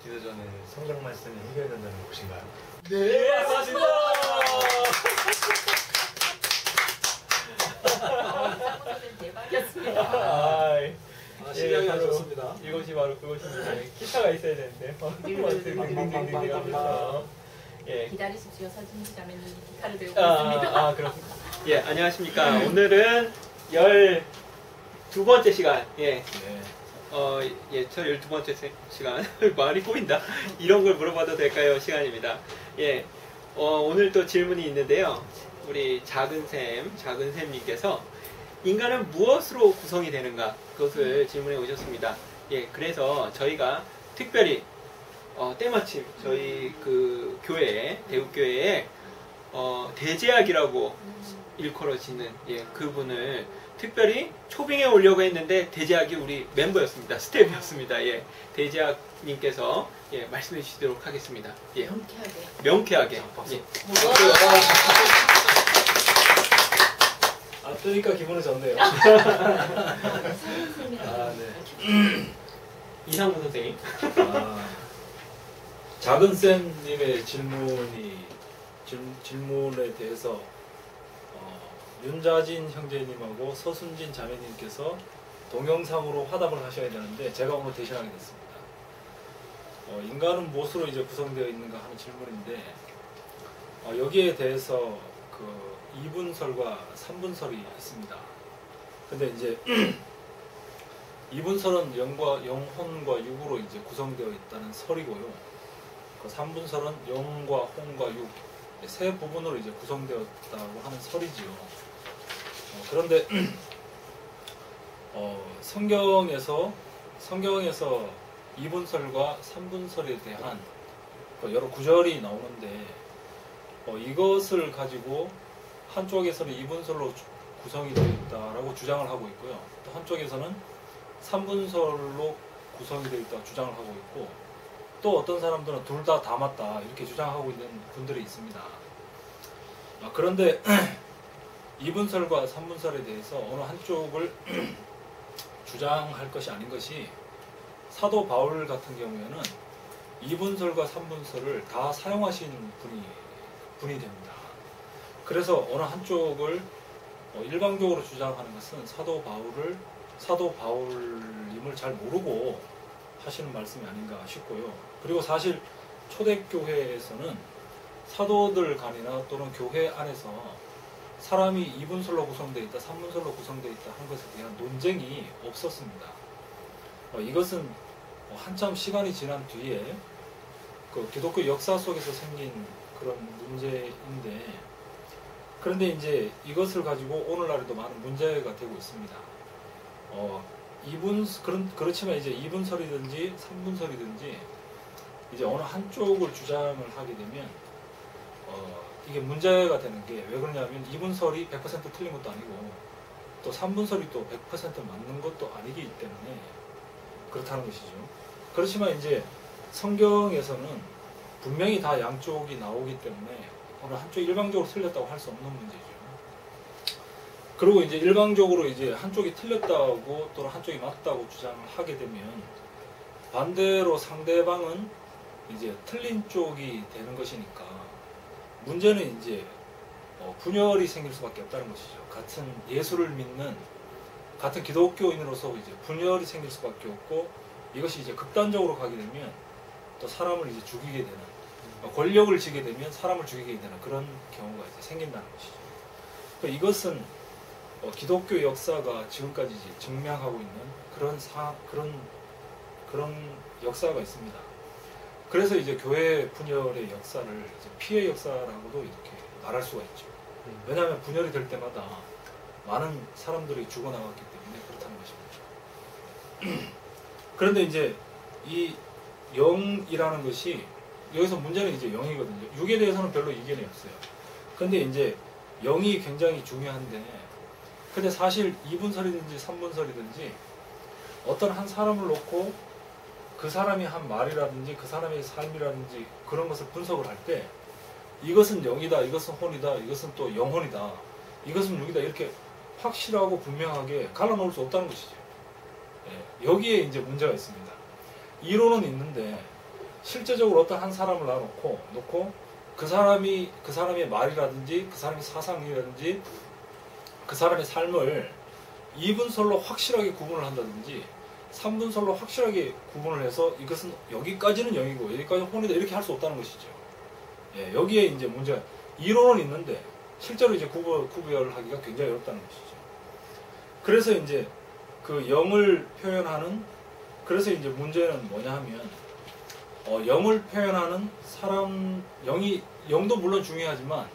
기도 전에 성경 말씀이 해결된다는 곳인가요? 네, 맞습니다. 대박이었습니다. 실력이 아주 좋습니다. 이것이 바로 그것입니다. 기타가 있어야 되는데 딩딩딩딩 하면서 기다리십시오. 서진지 자매님 기타를 배우고 있습니다. 그렇습니다. 예, 안녕하십니까. 오늘은 12번째 시간. 저 12번째 시간. 말이 꼬인다. 이런 걸 물어봐도 될까요? 시간입니다. 오늘 또 질문이 있는데요. 우리 작은샘님께서 인간은 무엇으로 구성이 되는가? 그것을 질문해 오셨습니다. 그래서 저희가 특별히 때마침 저희 그 교회, 대국교회에 대제학이라고 일컬어지는 그분을 특별히 초빙해 오려고 했는데 대제학이 우리 멤버였습니다. 스텝이었습니다. 대제학님께서 말씀해 주시도록 하겠습니다. 명쾌하게. 뜨니까 기분이 좋네요. 네. 이상무 선생님. 작은쌤님의 질문에 대해서 윤자진 형제님하고 서순진 자매님께서 동영상으로 화답을 하셔야 되는데 제가 오늘 대신하게 됐습니다. 인간은 무엇으로 이제 구성되어 있는가 하는 질문인데 여기에 대해서 그 2분설과 3분설이 있습니다. 근데 이제 2분설은 영혼과 육으로 이제 구성되어 있다는 설이고요. 그 3분설은 영과 혼과 육 세 부분으로 이제 구성되었다고 하는 설이지요. 그런데 성경에서 2분설과 3분설에 대한 여러 구절이 나오는데 이것을 가지고 한쪽에서는 2분설로 구성이 되어 있다라고 주장을 하고 있고요. 또 한쪽에서는 3분설로 구성이 되어 있다고 주장을 하고 있고 또 어떤 사람들은 둘 다 맞다 이렇게 주장하고 있는 분들이 있습니다. 그런데 2분설과 3분설에 대해서 어느 한쪽을 주장할 것이 아닌 것이 사도 바울 같은 경우에는 2분설과 3분설을 다 사용하신 분이 됩니다. 그래서 어느 한쪽을 일방적으로 주장하는 것은 사도 바울님을 잘 모르고 하시는 말씀이 아닌가 싶고요. 그리고 사실 초대교회에서는 사도들 간이나 또는 교회 안에서 사람이 2분설로 구성되어 있다, 3분설로 구성되어 있다 하는 것에 대한 논쟁이 없었습니다. 이것은 한참 시간이 지난 뒤에 그 기독교 역사 속에서 생긴 그런 문제인데 그런데 이제 이것을 가지고 오늘날에도 많은 문제가 되고 있습니다. 그렇지만 이제 2분설이든지 3분설이든지 이제 어느 한쪽을 주장을 하게 되면 이게 문제가 되는 게 왜 그러냐면 2분설이 100% 틀린 것도 아니고 또 3분설이 또 100% 맞는 것도 아니기 때문에 그렇다는 것이죠. 그렇지만 이제 성경에서는 분명히 다 양쪽이 나오기 때문에 어느 한쪽이 일방적으로 틀렸다고 할 수 없는 문제죠. 그리고 이제 일방적으로 이제 한쪽이 틀렸다고 또는 한쪽이 맞다고 주장을 하게 되면 반대로 상대방은 이제 틀린 쪽이 되는 것이니까 문제는 이제 분열이 생길 수밖에 없다는 것이죠. 같은 예수를 믿는 같은 기독교인으로서 이제 분열이 생길 수밖에 없고 이것이 이제 극단적으로 가게 되면 또 사람을 이제 죽이게 되는 권력을 쥐게 되면 사람을 죽이게 되는 그런 경우가 이제 생긴다는 것이죠. 그러니까 이것은 기독교 역사가 지금까지 이제 증명하고 있는 그런 역사가 있습니다. 그래서 이제 교회 분열의 역사를 이제 피해 역사라고도 이렇게 말할 수가 있죠. 왜냐하면 분열이 될 때마다 많은 사람들이 죽어나갔기 때문에 그렇다는 것입니다. 그런데 이제 이 영이라는 것이 여기서 문제는 이제 영이거든요. 육에 대해서는 별로 이견이 없어요. 근데 이제 영이 굉장히 중요한데 근데 사실 2분설이든지 3분설이든지 어떤 한 사람을 놓고 그 사람이 한 말이라든지 그 사람의 삶이라든지 그런 것을 분석을 할 때 이것은 영이다, 이것은 혼이다, 이것은 또 영혼이다, 이것은 육이다 이렇게 확실하고 분명하게 갈라놓을 수 없다는 것이죠. 여기에 이제 문제가 있습니다. 이론은 있는데 실제적으로 어떤 한 사람을 놓고 그 사람의 말이라든지 그 사람의 사상이라든지 그 사람의 삶을 2분설로 확실하게 구분을 한다든지 3분설로 확실하게 구분을 해서 이것은 여기까지는 영이고 여기까지는 혼이다 이렇게 할 수 없다는 것이죠. 예, 여기에 이제 문제가 이론은 있는데 실제로 이제 구별하기가 굉장히 어렵다는 것이죠. 그래서 이제 그 영을 표현하는 그래서 이제 문제는 뭐냐 하면 영을 표현하는 사람 영도 물론 중요하지만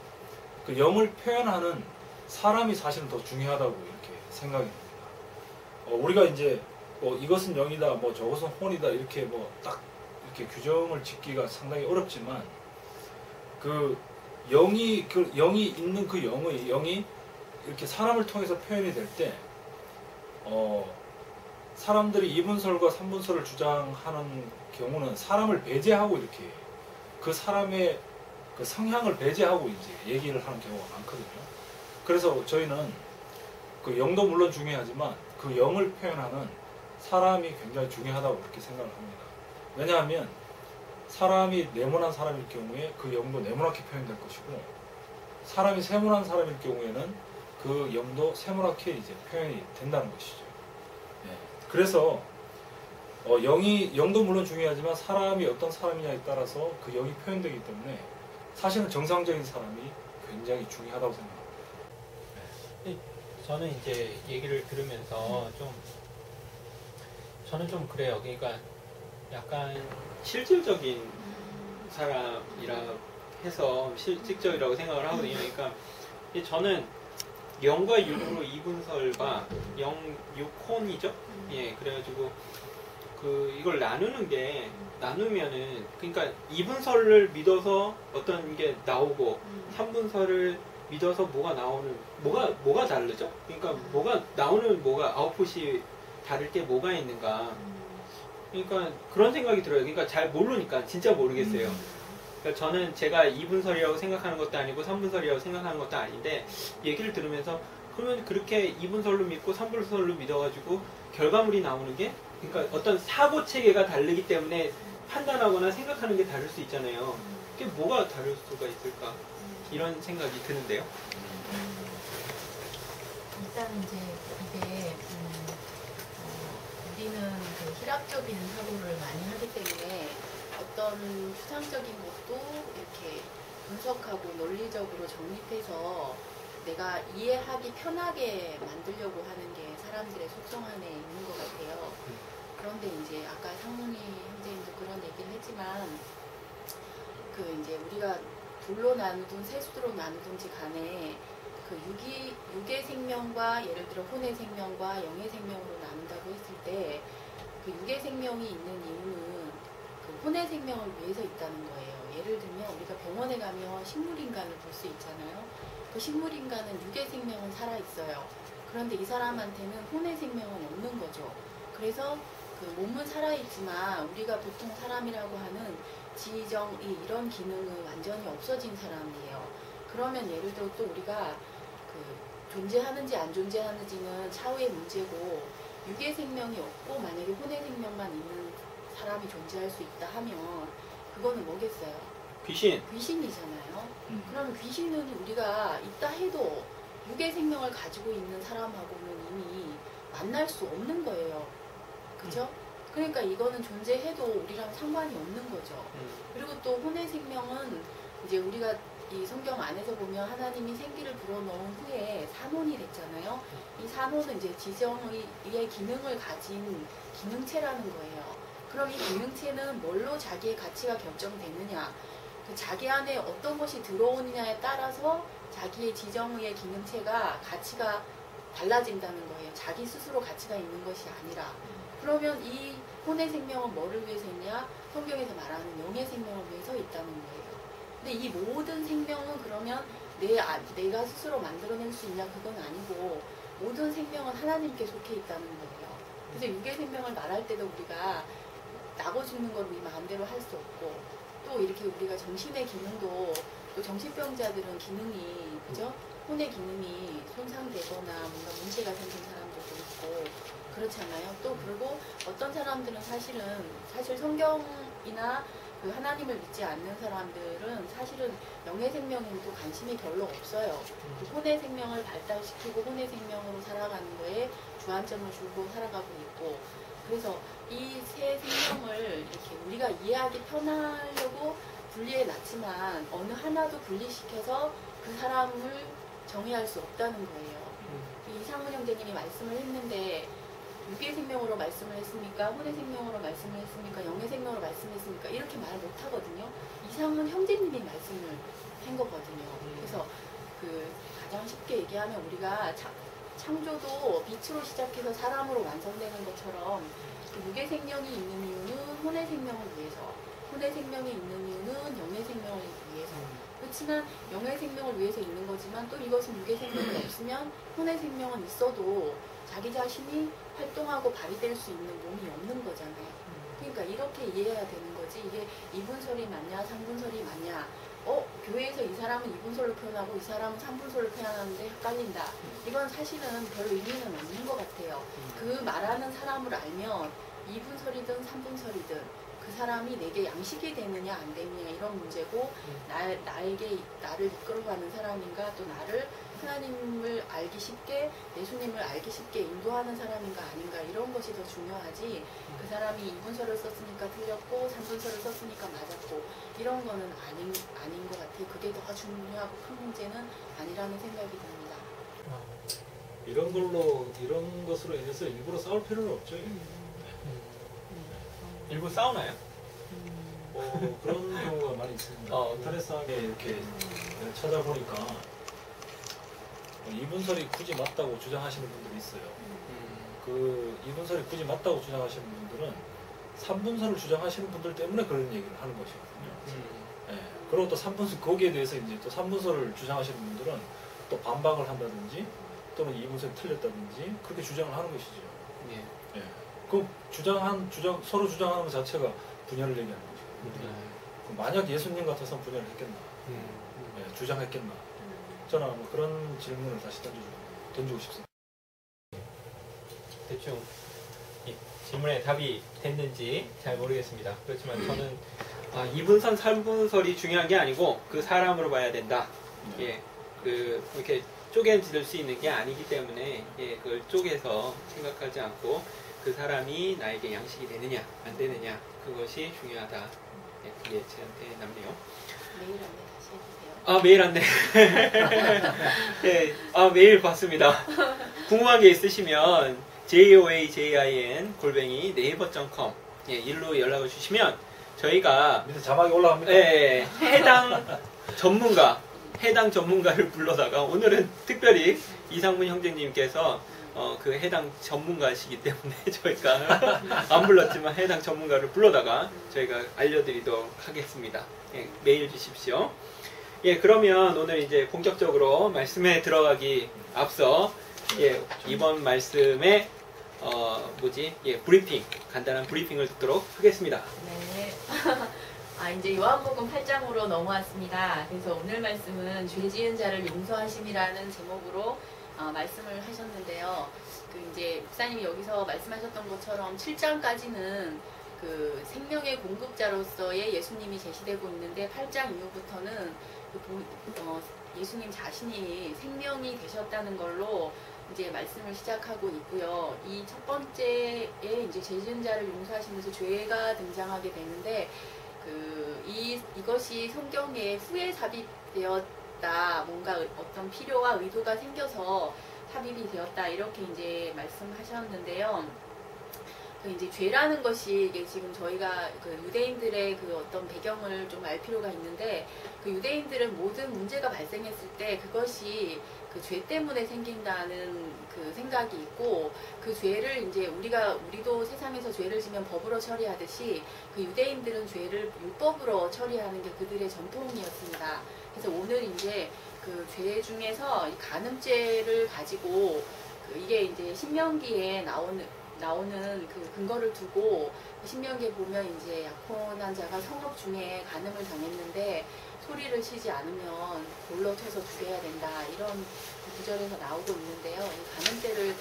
그 영을 표현하는 사람이 사실은 더 중요하다고 이렇게 생각이 듭니다. 우리가 이제 이것은 영이다, 저것은 혼이다 이렇게 딱 이렇게 규정을 짓기가 상당히 어렵지만 그 영이 있는 그 영이 이렇게 사람을 통해서 표현이 될 때 사람들이 2분설과 3분설을 주장하는 경우는 사람을 배제하고 이렇게 그 사람의 그 성향을 배제하고 이제 얘기를 하는 경우가 많거든요. 그래서 저희는 그 영도 물론 중요하지만 그 영을 표현하는 사람이 굉장히 중요하다고 그렇게 생각을 합니다. 왜냐하면 사람이 네모난 사람일 경우에 그 영도 네모나게 표현될 것이고 사람이 세모난 사람일 경우에는 그 영도 세모나게 이제 표현이 된다는 것이죠. 네. 그래서 영도 물론 중요하지만 사람이 어떤 사람이냐에 따라서 그 영이 표현되기 때문에 사실은 정상적인 사람이 굉장히 중요하다고 생각합니다. 저는 이제 얘기를 들으면서 저는 좀 그래요. 그러니까 약간 실질적인 사람이라 해서 실질적이라고 생각을 하거든요. 그러니까 저는 영과 육으로 2분설과 영, 6혼이죠. 예, 그래가지고 이걸 나누면은 그러니까 2분설을 믿어서 어떤 게 나오고 3분설을 믿어서 뭐가 다르죠? 그러니까 뭐가 나오는 아웃풋이 다를 게 뭐가 있는가? 그러니까 그런 생각이 들어요. 그러니까 잘 모르니까 진짜 모르겠어요. 그러니까 저는 제가 2분설이라고 생각하는 것도 아니고 3분설이라고 생각하는 것도 아닌데 얘기를 들으면서 그러면 그렇게 2분설로 믿고 3분설로 믿어가지고 결과물이 나오는 게 그러니까 어떤 사고 체계가 다르기 때문에 판단하거나 생각하는 게 다를 수 있잖아요. 그게 뭐가 다를 수가 있을까? 이런 생각이 드는데요. 일단 이제 이게 우리는 그 희락적인 사고를 많이 하기 때문에 어떤 추상적인 것도 이렇게 분석하고 논리적으로 정립해서 내가 이해하기 편하게 만들려고 하는 게 사람들의 속성 안에 있는 것 같아요. 그런데 이제 아까 상문이 형제님도 그런 얘기를 했지만 그 이제 우리가 둘로 나누든 세수로 나누든지 간에 그 육의 생명과 예를 들어 혼의 생명과 영의 생명으로 나눈다고 했을 때 그 육의 생명이 있는 이유는 그 혼의 생명을 위해서 있다는 거예요. 예를 들면 우리가 병원에 가면 식물인간을 볼 수 있잖아요. 그 식물인간은 육의 생명은 살아있어요. 그런데 이 사람한테는 혼의 생명은 없는 거죠. 그래서 그 몸은 살아있지만 우리가 보통 사람이라고 하는 지정이 이런 기능은 완전히 없어진 사람이에요. 그러면 예를 들어 또 우리가 그 존재하는지 안 존재하는지는 차후의 문제고 육의 생명이 없고 만약에 혼의 생명만 있는 사람이 존재할 수 있다 하면 그거는 뭐겠어요? 귀신이잖아요. 그러면 귀신은 우리가 있다 해도 육의 생명을 가지고 있는 사람하고는 이미 만날 수 없는 거예요. 그죠? 그러니까 이거는 존재해도 우리랑 상관이 없는 거죠. 그리고 또 혼의 생명은 이제 우리가 이 성경 안에서 보면 하나님이 생기를 불어넣은 후에 산혼이 됐잖아요. 이 산혼은 이제 지정의 기능을 가진 기능체라는 거예요. 그럼 이 기능체는 뭘로 자기의 가치가 결정되느냐, 그 자기 안에 어떤 것이 들어오느냐에 따라서 자기의 지정의 기능체가 가치가 달라진다는 거예요. 자기 스스로 가치가 있는 것이 아니라. 그러면 이 혼의 생명은 뭐를 위해서 있냐? 성경에서 말하는 영의 생명을 위해서 있다는 거예요. 근데 이 모든 생명은 그러면 내가 스스로 만들어낼 수 있냐? 그건 아니고 모든 생명은 하나님께 속해 있다는 거예요. 그래서 육의 생명을 말할 때도 우리가 나고 죽는 걸 우리 마음대로 할 수 없고 또 이렇게 우리가 정신의 기능도 또 정신병자들은 기능이 그죠? 혼의 기능이 손상되거나 뭔가 문제가 생긴 사람들도 있고 그렇잖아요. 또 그리고 어떤 사람들은 사실 성경이나 그 하나님을 믿지 않는 사람들은 사실은 영의 생명에도 관심이 별로 없어요. 그 혼의 생명을 발달시키고 혼의 생명으로 살아가는 거에 주안점을 주고 살아가고 있고, 그래서 이 세 생명을 이렇게 우리가 이해하기 편하려고 분리해 놨지만 어느 하나도 분리시켜서 그 사람을 정의할 수 없다는 거예요. 이상문 형제님이 말씀을 했는데 육의 생명으로 말씀을 했습니까? 혼의 생명으로 말씀을 했습니까? 영의 생명으로 말씀했습니까? 이렇게 말 못하거든요. 이상문 형제님이 말씀을 한 거거든요. 그래서 그 가장 쉽게 얘기하면 우리가 창조도 빛으로 시작해서 사람으로 완성되는 것처럼 그 육의 생명이 있는 이유는 혼의 생명을 위해서, 혼의 생명이 있는 이유는 영의 생명을 위해서. 그렇지만 영의 생명을 위해서 있는 거지만 또 이것은 육의 생명이 없으면 혼의 생명은 있어도 자기 자신이 활동하고 발휘될 수 있는 몸이 없는 거잖아요. 그러니까 이렇게 이해해야 되는 거지. 이게 이분설이 맞냐, 삼분설이 맞냐. 교회에서 이 사람은 이분설로 표현하고 이 사람은 삼분설로 표현하는데 헷갈린다. 이건 사실은 별 의미는 없는 것 같아요. 그 말하는 사람을 알면 이분설이든 삼분설이든 그 사람이 내게 양식이 되느냐 안 되느냐 이런 문제고, 나를 이끌어가는 사람인가, 또 나를 하나님을 알기 쉽게, 예수님을 알기 쉽게 인도하는 사람인가 아닌가, 이런 것이 더 중요하지, 그 사람이 이분설을 썼으니까 틀렸고 삼분설을 썼으니까 맞았고 이런 거는 아닌 것 같아요. 그게 더 중요하고 큰 문제는 아니라는 생각이 듭니다. 이런 것으로 인해서 일부러 싸울 필요는 없죠. 일부 싸우나요? 그런 경우가 많이 있습니다. 인터넷상에 이렇게 찾아보니까 이분설이 굳이 맞다고 주장하시는 분들이 있어요. 그 이분설이 굳이 맞다고 주장하시는 분들은 삼분설을 주장하시는 분들 때문에 그런 얘기를 하는 것이거든요. 그리고 또 삼분설, 거기에 대해서 이제 또 삼분설을 주장하시는 분들은 또 반박을 한다든지 또는 이분설이 틀렸다든지 그렇게 주장을 하는 것이죠. 그 서로 주장하는 것 자체가 분열을 얘기하는 거죠. 만약 예수님 같아서 분열을 했겠나? 주장했겠나? 저는 뭐 그런 질문을 다시 던지고 싶습니다. 대충 이 질문에 답이 됐는지 잘 모르겠습니다. 그렇지만 저는 이분선, 삼분설이 중요한 게 아니고 그 사람으로 봐야 된다. 이렇게 쪼개질 수 있는 게 아니기 때문에 그걸 쪼개서 생각하지 않고 그 사람이 나에게 양식이 되느냐 안 되느냐 그것이 중요하다. 그게 저한테 남네요. 메일 안내 다시 해주세요. 메일 봤습니다. 궁금한 게 있으시면 joajin@naver.com 일로 연락을 주시면 저희가 밑에 자막이 올라갑니다. 해당 전문가를 불러다가, 오늘은 특별히 이상문 형제님께서 그 해당 전문가시기 때문에 저희가 안 불렀지만 해당 전문가를 불러다가 저희가 알려드리도록 하겠습니다. 메일 주십시오. 그러면 오늘 이제 본격적으로 말씀에 들어가기 앞서 이번 말씀의 브리핑, 간단한 브리핑을 듣도록 하겠습니다. 네. 이제 요한복음 8장으로 넘어왔습니다. 그래서 오늘 말씀은 죄 지은 자를 용서하심이라는 제목으로 말씀을 하셨는데요. 이제 목사님이 여기서 말씀하셨던 것처럼 7장까지는 그 생명의 공급자로서의 예수님이 제시되고 있는데 8장 이후부터는 예수님 자신이 생명이 되셨다는 걸로 이제 말씀을 시작하고 있고요. 이 첫 번째에 이제 죄 지은 자를 용서하시면서 죄가 등장하게 되는데 이것이 성경에 후에 삽입되었다. 뭔가 어떤 필요와 의도가 생겨서 삽입이 되었다. 이렇게 이제 말씀하셨는데요. 이제 죄라는 것이 이게 지금 저희가 유대인들의 어떤 배경을 좀 알 필요가 있는데, 유대인들은 모든 문제가 발생했을 때 그것이 죄 때문에 생긴다는 생각이 있고, 그 죄를 이제 우리도 세상에서 죄를 지면 법으로 처리하듯이 유대인들은 죄를 율법으로 처리하는 게 그들의 전통이었습니다. 그래서 오늘 이제 죄 중에서 간음죄를 가지고 이게 이제 신명기에 나오는 근거를 두고, 신명기에 보면 이제 약혼한 자가 성업 중에 간음을 당했는데 소리를 치지 않으면 돌로 쳐서 죽여야 된다, 이런 구절에서 나오고 있는데요. 이 간음죄를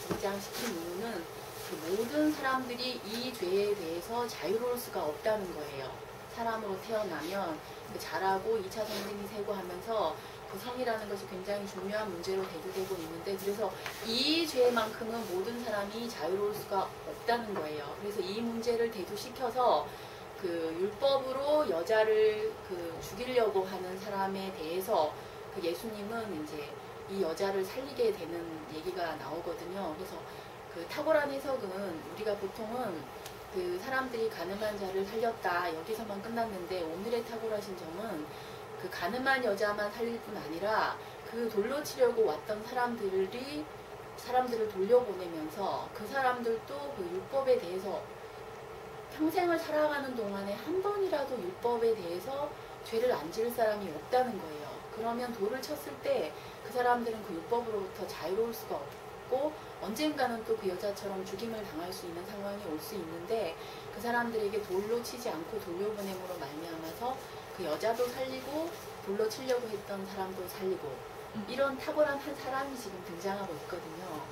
등장시킨 이유는 그 모든 사람들이 이 죄에 대해서 자유로울 수가 없다는 거예요. 사람으로 태어나면 자라고 2차 성징이 세고 하면서 그 성이라는 것이 굉장히 중요한 문제로 대두되고 있는데, 그래서 이 죄만큼은 모든 사람이 자유로울 수가 없다는 거예요. 그래서 이 문제를 대두시켜서 그 율법으로 여자를 그 죽이려고 하는 사람에 대해서 그 예수님은 이제 이 여자를 살리게 되는 얘기가 나오거든요. 그래서 그 탁월한 해석은 우리가 보통은 그 사람들이 가늠한 자를 살렸다 여기서만 끝났는데, 오늘의 탁월하신 점은 그 가늠한 여자만 살릴 뿐 아니라 그 돌로 치려고 왔던 사람들을 돌려보내면서 그 사람들도 그 율법에 대해서 평생을 살아가는 동안에 한 번이라도 율법에 대해서 죄를 안 지을 사람이 없다는 거예요. 그러면 돌을 쳤을 때 그 사람들은 그 율법으로부터 자유로울 수가 없고 언젠가는 또 그 여자처럼 죽임을 당할 수 있는 상황이 올 수 있는데, 그 사람들에게 돌로 치지 않고 돌려보냄으로 말미암아서 그 여자도 살리고 돌로 치려고 했던 사람도 살리고, 이런 탁월한 한 사람이 지금 등장하고 있거든요.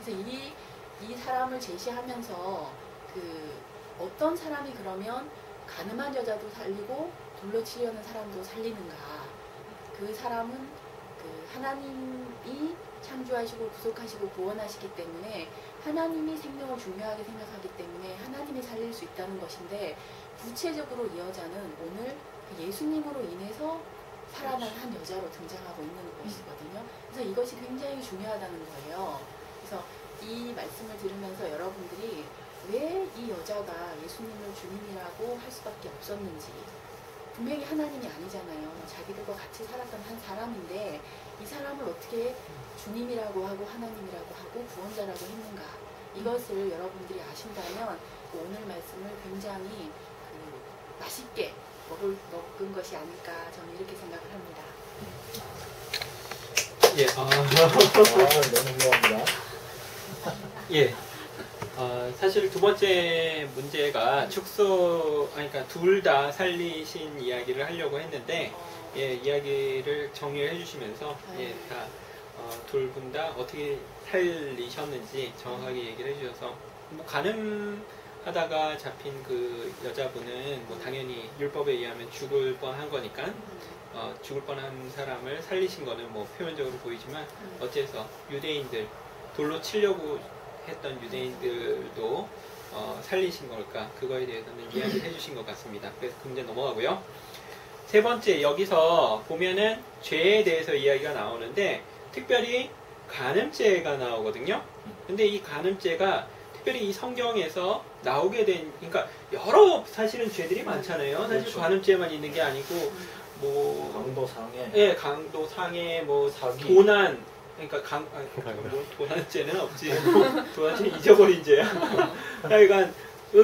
그래서 이 사람을 제시하면서 그 어떤 사람이 그러면 가늠한 여자도 살리고 돌로 치려는 사람도 살리는가? 그 사람은 그 하나님이 창조하시고 구속하시고 구원하시기 때문에 하나님이 생명을 중요하게 생각하기 때문에 하나님이 살릴 수 있다는 것인데, 구체적으로 이 여자는 오늘 그 예수님으로 인해서 살아난 한 여자로 등장하고 있는 것이거든요. 그래서 이것이 굉장히 중요하다는 거예요. 그래서 이 말씀을 들으면서 여러분들이 왜 이 여자가 예수님을 주님이라고 할 수밖에 없었는지, 분명히 하나님이 아니잖아요. 자기들과 같이 살았던 한 사람인데 이 사람을 어떻게 주님이라고 하고 하나님이라고 하고 구원자라고 했는가, 이것을 여러분들이 아신다면 오늘 말씀을 굉장히 그 맛있게 먹은 것이 아닐까, 저는 이렇게 생각을 합니다. 예, 너무 좋아합니다. 예. 사실 두 번째 문제가 그러니까 둘 다 살리신 이야기를 하려고 했는데, 예, 이야기를 정리를 해주시면서, 예, 다, 둘 분 다 어떻게 살리셨는지 정확하게 얘기를 해주셔서, 뭐, 가늠하다가 잡힌 그 여자분은 뭐, 당연히 율법에 의하면 죽을 뻔한 거니까, 죽을 뻔한 사람을 살리신 거는 뭐, 표면적으로 보이지만, 어째서 유대인들, 돌로 치려고 했던 유대인들도 살리신 걸까? 그거에 대해서는 이야기를 해주신 것 같습니다. 그래서 그 문제 넘어가고요. 세 번째, 여기서 보면은 죄에 대해서 이야기가 나오는데 특별히 간음죄가 나오거든요. 근데 이 간음죄가 특별히 이 성경에서 나오게 된, 그러니까 여러 사실은 죄들이 많잖아요. 사실 그렇죠. 간음죄만 있는 게 아니고 뭐 강도상해, 예, 강도, 상해, 뭐 사기, 도난, 그러니까 뭐 도난죄는 없지. 도난죄는 잊어버린 죄야. 하여간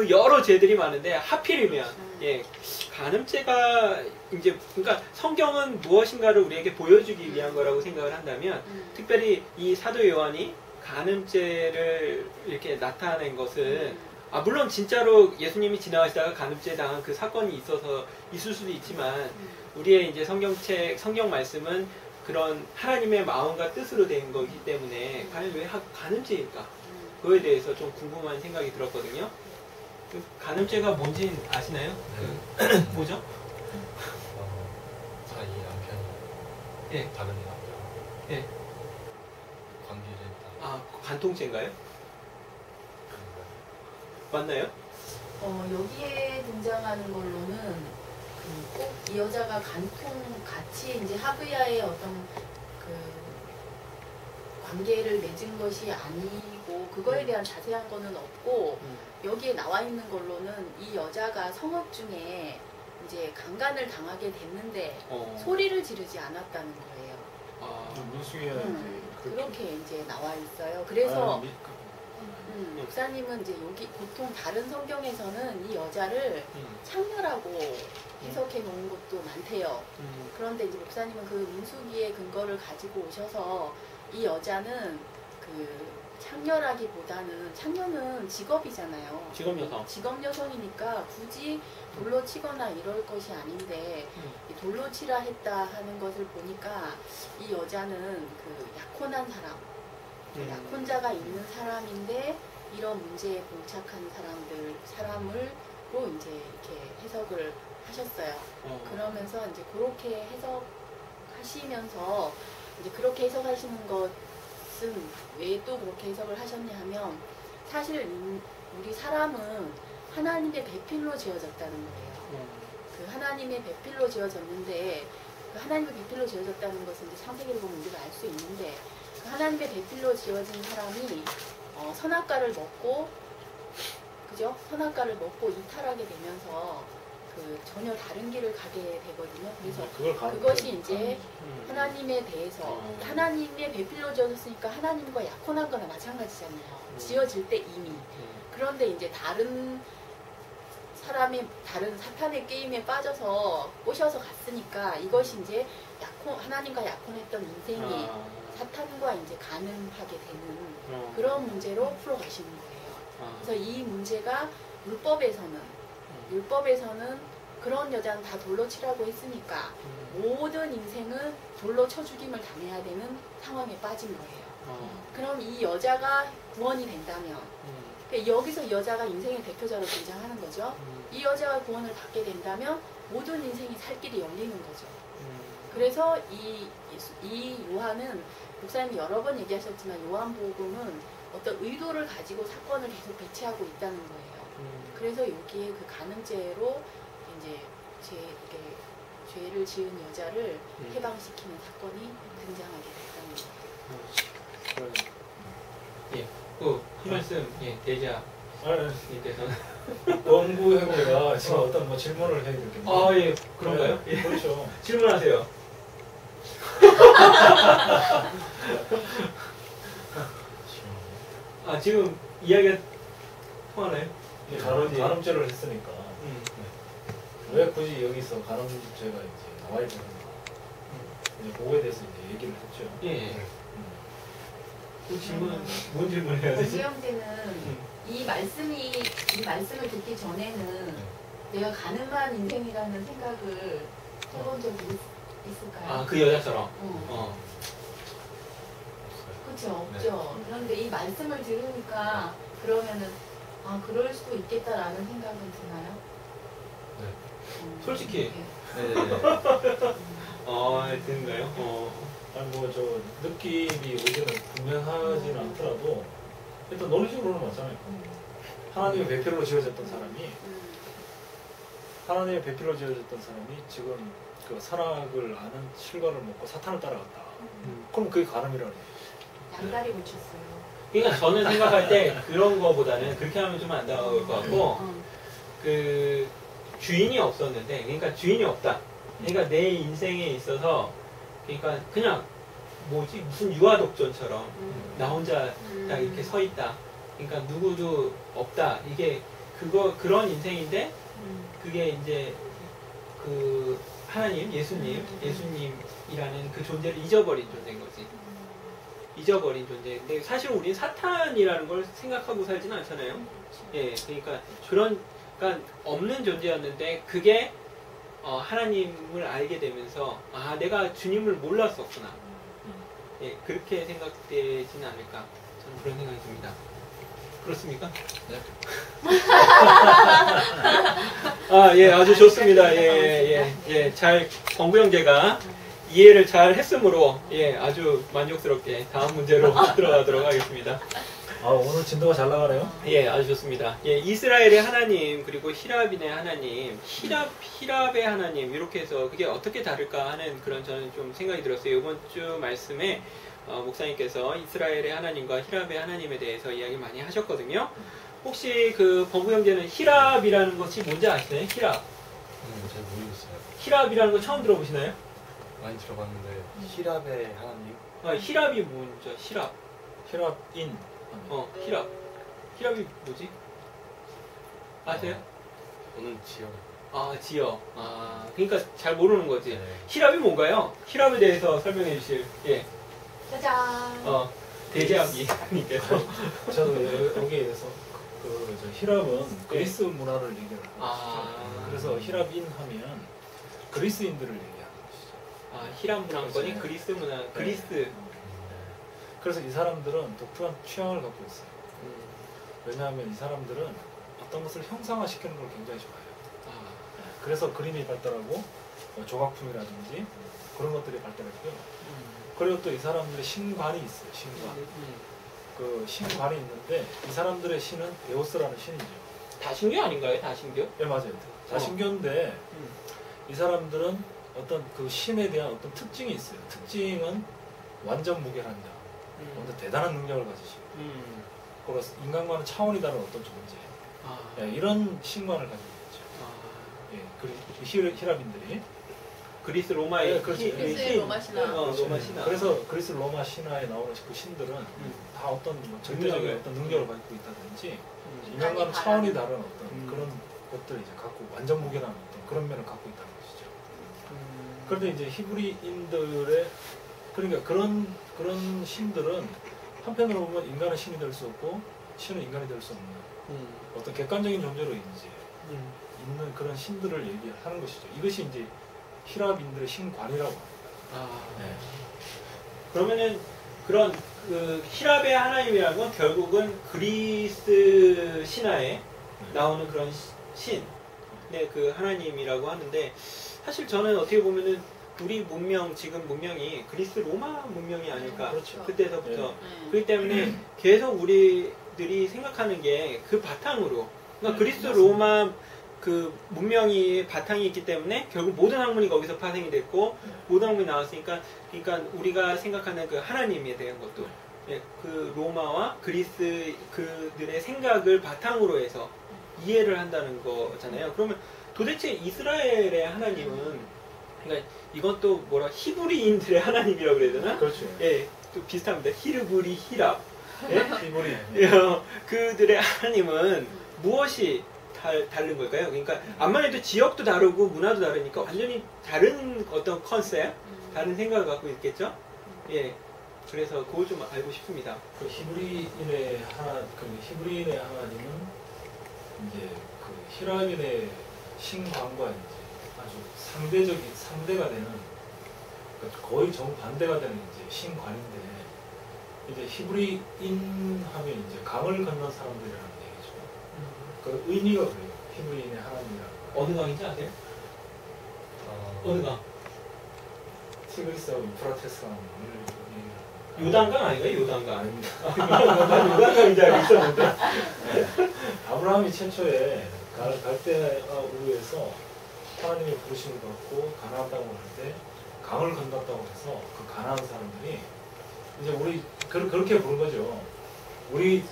여러 죄들이 많은데 하필이면 예, 간음죄가 이제, 그러니까 성경은 무엇인가를 우리에게 보여주기 위한 거라고 생각을 한다면, 특별히 이 사도 요한이 간음죄를 이렇게 나타낸 것은, 물론 진짜로 예수님이 지나가시다가 간음죄 당한 그 사건이 있어서 있을 수도 있지만, 우리의 이제 성경 말씀은 그런 하나님의 마음과 뜻으로 된 거기 때문에 과연 왜 간음죄일까? 그거에 대해서 좀 궁금한 생각이 들었거든요. 간음죄가 뭔지 아시나요? 뭐죠? 자기 남편이 예. 다른 남자와 예. 관계를 했다. 간통죄인가요? 그런 맞나요? 여기에 등장하는 걸로는 꼭 이 여자가 간통 같이 이제 하브야의 어떤 그 관계를 맺은 것이 아니고, 그거에 대한 자세한 거는 없고, 여기에 나와 있는 걸로는 이 여자가 성읍 중에 이제 강간을 당하게 됐는데 소리를 지르지 않았다는 거예요. 민수기에 그렇게 이제 나와 있어요. 그래서 목사님은 이제 여기 보통 다른 성경에서는 이 여자를 창녀라고 해석해 놓은 것도 많대요. 그런데 이제 목사님은 그 민수기의 근거를 가지고 오셔서 이 여자는 그 창녀라기보다는, 창녀는 직업이잖아요. 직업 여성이니까 굳이 돌로 치거나 이럴 것이 아닌데 이 돌로 치라 했다 하는 것을 보니까 이 여자는 그 약혼한 사람, 약혼자가 있는 사람인데 이런 문제에 봉착한 사람으로 이제 이렇게 해석을 하셨어요. 그러면서 이제 그렇게 해석하시면서 이제 그렇게 해석하시는 것은 왜 또 그렇게 해석을 하셨냐 하면 사실 우리 사람은 하나님의 배필로 지어졌다는 거예요. 그 하나님의 배필로 지어졌는데 그 하나님의 배필로 지어졌다는 것은 이제 창세기를 보면 우리가 알 수 있는데 그 하나님의 배필로 지어진 사람이 선악과를 먹고 그죠? 선악과를 먹고 이탈하게 되면서 그 전혀 다른 길을 가게 되거든요. 그래서 그것이 이제 하나님에 대해서 하나님의 배필로 지어졌으니까 하나님과 약혼한 거나 마찬가지잖아요. 지어질 때 이미. 그런데 이제 다른 사탄의 게임에 빠져서 꼬셔서 갔으니까 이것이 이제 하나님과 약혼했던 인생이 사탄과 이제 가늠하게 되는 그런 문제로 풀어가시는 거예요. 그래서 이 문제가 율법에서는 그런 여자는 다 돌로 치라고 했으니까 모든 인생은 돌로 쳐 죽임을 당해야 되는 상황에 빠진 거예요. 그럼 이 여자가 구원이 된다면 여기서 이 여자가 인생의 대표자로 등장하는 거죠. 이 여자가 구원을 받게 된다면 모든 인생이 살 길이 열리는 거죠. 그래서 이 요한은 목사님이 여러 번 얘기하셨지만 요한복음은 어떤 의도를 가지고 사건을 계속 배치하고 있다는 거예요. 그래서 여기에 그 간음죄로 이제 죄를 지은 여자를 해방시키는 사건이 등장하게 됐다는 거예요. 예, 한 말씀 대자님께서 원구 형제가 지금 어떤 질문을 해야 되겠네요. 예, 그런가요? 예, 그렇죠. 질문하세요. 지금 이야기가 통하나요? 간음죄를 했으니까 왜 굳이 여기서 간음죄가 이제 나와야 되는가? 그거에 대해서 이제 얘기를 했죠. 예. 그 질문 뭔 질문을 해야 되지? 권지영제는 이 말씀을 듣기 전에는 내가 가늠한 인생이라는 생각을 해본 적이 있을까요? 그 여자처럼. 그렇죠, 없죠. 그런데 이 말씀을 들으니까 그러면은 그럴 수도 있겠다라는 생각은 드나요? 네. 솔직히. 네. 드는가요? 저 느낌이 오지는 분명하지는 않더라도 일단 논리적으로는 맞잖아요. 하나님의 배필로 지어졌던 사람이 지금 그 선악을 아는 실과를 먹고 사탄을 따라갔다. 그럼 그게 간음이라는 거예요. 양다리 고쳤어요. 그러니까 저는 생각할 때 그런 거보다는 그렇게 하면 좀 안 나올 것 같고 그 주인이 없었는데 그러니까 주인이 없다. 그러니까 내 인생에 있어서 그러니까 그냥 무슨 유아독존처럼 나 혼자 딱 이렇게 서 있다. 그러니까 누구도 없다. 이게 그런 인생인데 그게 이제 그 하나님, 예수님이라는 그 존재를 잊어버린 존재인 거지. 잊어버린 존재. 근데 사실 우리는 사탄이라는 걸 생각하고 살지는 않잖아요. 예, 그러니까 그러니까 없는 존재였는데 그게 하나님을 알게 되면서 내가 주님을 몰랐었구나. 예, 그렇게 생각되지는 않을까. 저는 그런 생각이 듭니다. 그렇습니까? 네. 예, 아주 좋습니다. 예, 잘 권구 형제가 이해를 잘 했으므로 아주 만족스럽게 다음 문제로 들어가도록 하겠습니다. 오늘 진도가 잘 나가네요. 예, 아주 좋습니다. 예, 이스라엘의 하나님 그리고 히랍인의 하나님, 히랍의 하나님 이렇게 해서 그게 어떻게 다를까 하는 그런 저는 좀 생각이 들었어요. 이번 주 말씀에 목사님께서 이스라엘의 하나님과 히랍의 하나님에 대해서 이야기 많이 하셨거든요. 혹시 그 권구 형제는 히랍이라는 것이 뭔지 아시나요? 히랍. 잘 모르겠어요. 히랍이라는 거 처음 들어보시나요? 많이 들어봤는데 히랍의 하나님? 히랍이 뭔지 히랍. 히랍인. 히랍. 히랍이 뭐지? 아세요? 저는 지역. 지역. 그러니까 잘 모르는 거지. 네. 히랍이 뭔가요? 히랍에 대해서 설명해 주실. 예. 짜잔. 대제학님께서. 저도 여기에 대해서 저 히랍은 그리스 문화를 얘기를 하죠. 그래서 히랍인 하면 그리스인들을 얘기하는 것이죠. 히랍 문화권이 그리스 문화. 그리스. 그래서 이 사람들은 독특한 취향을 갖고 있어요. 왜냐하면 이 사람들은 어떤 것을 형상화시키는 걸 굉장히 좋아해요. 아, 그래서 그림이 발달하고 조각품이라든지 그런 것들이 발달했고요. 그리고 또 이 사람들의 신관이 있어요. 신관. 그 신관이 있는데 이 사람들의 신은 데오스라는 신이죠. 다신교 아닌가요? 다신교? 네, 맞아요. 다신교인데 이 사람들은 어떤 그 신에 대한 어떤 특징이 있어요. 특징은 완전 무결한다. 완전 대단한 능력을 가지시고 그리고 인간과는 차원이 다른 어떤 존재. 아, 네, 이런 신관을 가지고 있죠. 아, 예, 히랍인들이. 그리스 로마의 네, 그렇죠. 그리스의 로마 신화. 로마 신화. 그래서 그리스 로마 신화에 나오는 그 신들은 다 어떤 뭐 절대적인 어떤 능력을 갖고 있다든지 인간과는 차원이 다른 어떤 그런 것들을 이제 갖고 완전 무결한 어떤 그런 면을 갖고 있다는 것이죠. 그런데 이제 히브리인들의 그러니까 그런 신들은 한편으로 보면 인간은 신이 될 수 없고 신은 인간이 될 수 없는 어떤 객관적인 존재로 이제 있는 그런 신들을 얘기하는 것이죠. 이것이 이제 히랍인들의 신관이라고 합니다. 아, 네. 그러면은 그런 그 히랍의 하나님이라는 건 결국은 그리스 신화에 나오는 그런 신의 그 하나님이라고 하는데 사실 저는 어떻게 보면은 우리 문명 지금 문명이 그리스 로마 문명이 아닐까 그렇죠. 그때서부터 네. 그렇기 때문에 계속 우리들이 생각하는 게 그 바탕으로 그러니까 그리스 맞습니다. 로마 그 문명이 바탕이 있기 때문에 결국 모든 학문이 거기서 파생이 됐고 모든 학문이 나왔으니까 그러니까 우리가 생각하는 그 하나님에 대한 것도 예, 그 로마와 그리스 그들의 생각을 바탕으로 해서 이해를 한다는 거잖아요. 그러면 도대체 이스라엘의 하나님은 그러니까 이것도 뭐라 히브리인들의 하나님이라고 그래야 되나? 그렇죠. 예, 또 비슷합니다. 히르브리 히랍. 예? 히브리. 그들의 하나님은 무엇이 다른 걸까요? 그러니까 암만 해도 지역도 다르고 문화도 다르니까 완전히 다른 어떤 컨셉, 다른 생각을 갖고 있겠죠? 예. 그래서 그걸 좀 알고 싶습니다. 그 히브리인의 하나님은 이제 그 히랍인의 신관과 이제 아주 상대가 되는 그러니까 거의 정반대가 되는 이제 신관인데 이제 히브리인 하면 이제 강을 건넌 사람들이라는 얘기죠. 그 의미가 그래요. 히브리인의 하나님이라는 거. 어느 강인지 아세요? 어느 강? 티그리스하고 유프라테스 강을 요단강 아닌가요? 요단강. 아닙니다. 요단강인 줄 알고 있었는데. 아브라함이 최초에 갈대아 우르에서 하나님의 부르심을 받고 가나안 땅을 갈 때 강을 건넜다고 해서 그 가나안 사람들이 이제 우리 그렇게 부른 거죠. 우리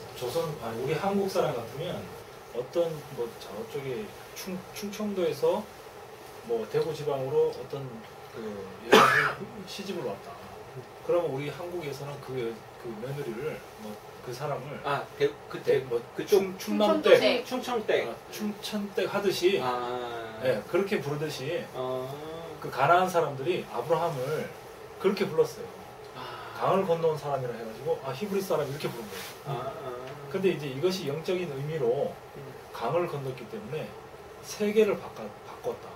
한국 사람 같으면 어떤 뭐 저쪽에 충청도에서 뭐 대구 지방으로 어떤 그 여자분 시집을 왔다. 그러면 우리 한국에서는 그 며느리를 뭐 그 사람을 그때 뭐 그쪽 충남댁 충청댁. 춘천댁 하듯이 예, 그렇게 부르듯이 그 가나안 사람들이 아브라함을 그렇게 불렀어요. 강을 건너온 사람이라 해가지고 히브리 사람 이렇게 부른 거예요. 근데 이제 이것이 영적인 의미로 강을 건넜기 때문에 세계를 바꿨다.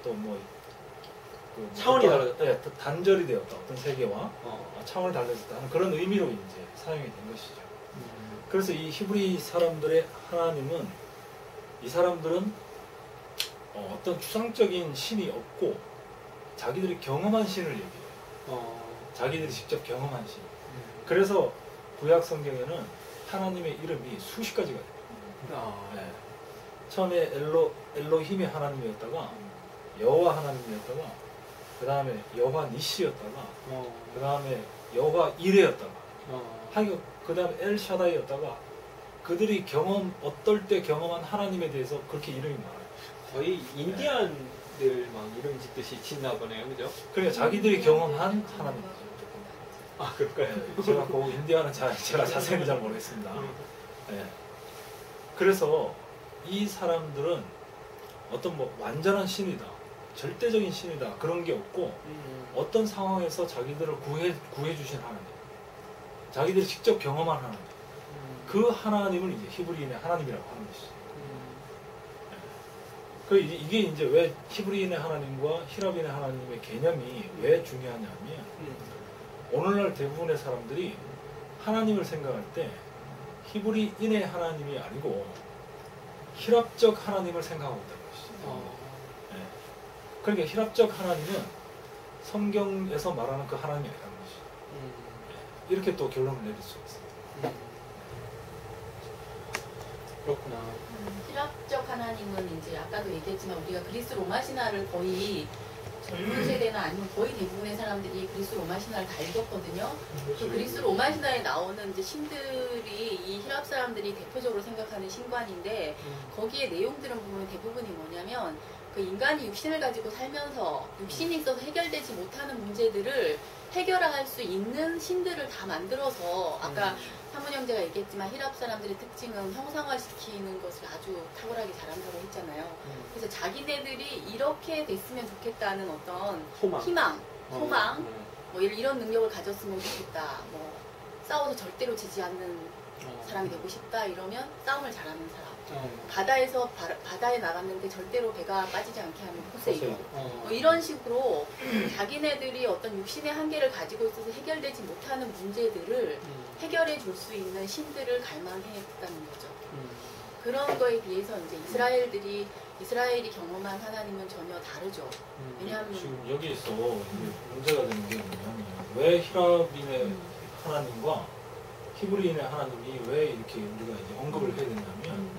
또 뭐 차원이 달라졌다. 네, 단절이 되었다. 어떤 세계와 차원이 달라졌다 하는 그런 의미로 이제 사용이 된 것이죠. 그래서 이 히브리 사람들의 하나님은 이 사람들은 어떤 추상적인 신이 없고 자기들이 경험한 신을 얘기해요. 자기들이 직접 경험한 신. 그래서 구약 성경에는 하나님의 이름이 수십 가지가 돼요. 네. 처음에 엘로힘의 하나님이었다가 여호와 하나님이었다가 그 다음에 여호와 니시였다가 그 다음에 여호와 이레였다가 그 다음에 엘샤다이였다가 그들이 어떨 때 경험한 하나님에 대해서 그렇게 이름이 많아요. 거의 인디안들 막 이름 짓듯이 짓나 보네요, 그죠? 그러니까 자기들이 경험한 하나님. 그럴까요? 네, 제가 그 인디아는 제가 자세히는 잘 모르겠습니다. 네. 그래서 이 사람들은 어떤 뭐 완전한 신이다, 절대적인 신이다 그런 게 없고 어떤 상황에서 자기들을 구해 주신 하나님, 자기들이 직접 경험한 하나님, 그 하나님을 이제 히브리인의 하나님이라고 하는 것이죠. 이게 이제 왜 히브리인의 하나님과 히랍인의 하나님의 개념이 왜 중요하냐면 오늘날 대부분의 사람들이 하나님을 생각할 때 히브리인의 하나님이 아니고 히랍적 하나님을 생각하고 있다는 것이죠. 예. 그러니까 히랍적 하나님은 성경에서 말하는 그 하나님이 아니라는 것이죠. 예. 이렇게 또 결론을 내릴 수 있습니다. 그렇구나. 히랍적 하나님은 이제 아까도 얘기했지만 우리가 그리스 로마 신화를 거의 젊은 세대나 아니면 거의 대부분의 사람들이 그리스 로마 신화를 다 읽었거든요. 그 그리스 로마 신화에 나오는 이제 신들이 이 히랍 사람들이 대표적으로 생각하는 신관인데 거기에 내용들은 보면 대부분이 뭐냐면 그 인간이 육신을 가지고 살면서 육신이 있어서 해결되지 못하는 문제들을 해결할 수 있는 신들을 다 만들어서 아까 사문 형제가 얘기했지만 히랍 사람들의 특징은 형상화시키는 것을 아주 탁월하게 잘한다고 했잖아요. 그래서 자기네들이 이렇게 됐으면 좋겠다는 어떤 희망, 소망, 뭐 이런 능력을 가졌으면 좋겠다. 뭐 싸워서 절대로 지지 않는 사람이 되고 싶다 이러면 싸움을 잘하는 사람. 바다에서 바다에 나갔는데 절대로 배가 빠지지 않게 하는 포세이돈. 뭐 이런 식으로 자기네들이 어떤 육신의 한계를 가지고 있어서 해결되지 못하는 문제들을 해결해 줄 수 있는 신들을 갈망했다는 거죠. 그런 거에 비해서 이제 이스라엘이 경험한 하나님은 전혀 다르죠. 왜냐하면 지금 여기서 문제가 되는 게 뭐냐면 왜 히랍인의 하나님과 히브리인의 하나님이 왜 이렇게 우리가 이제 언급을 해야 되냐면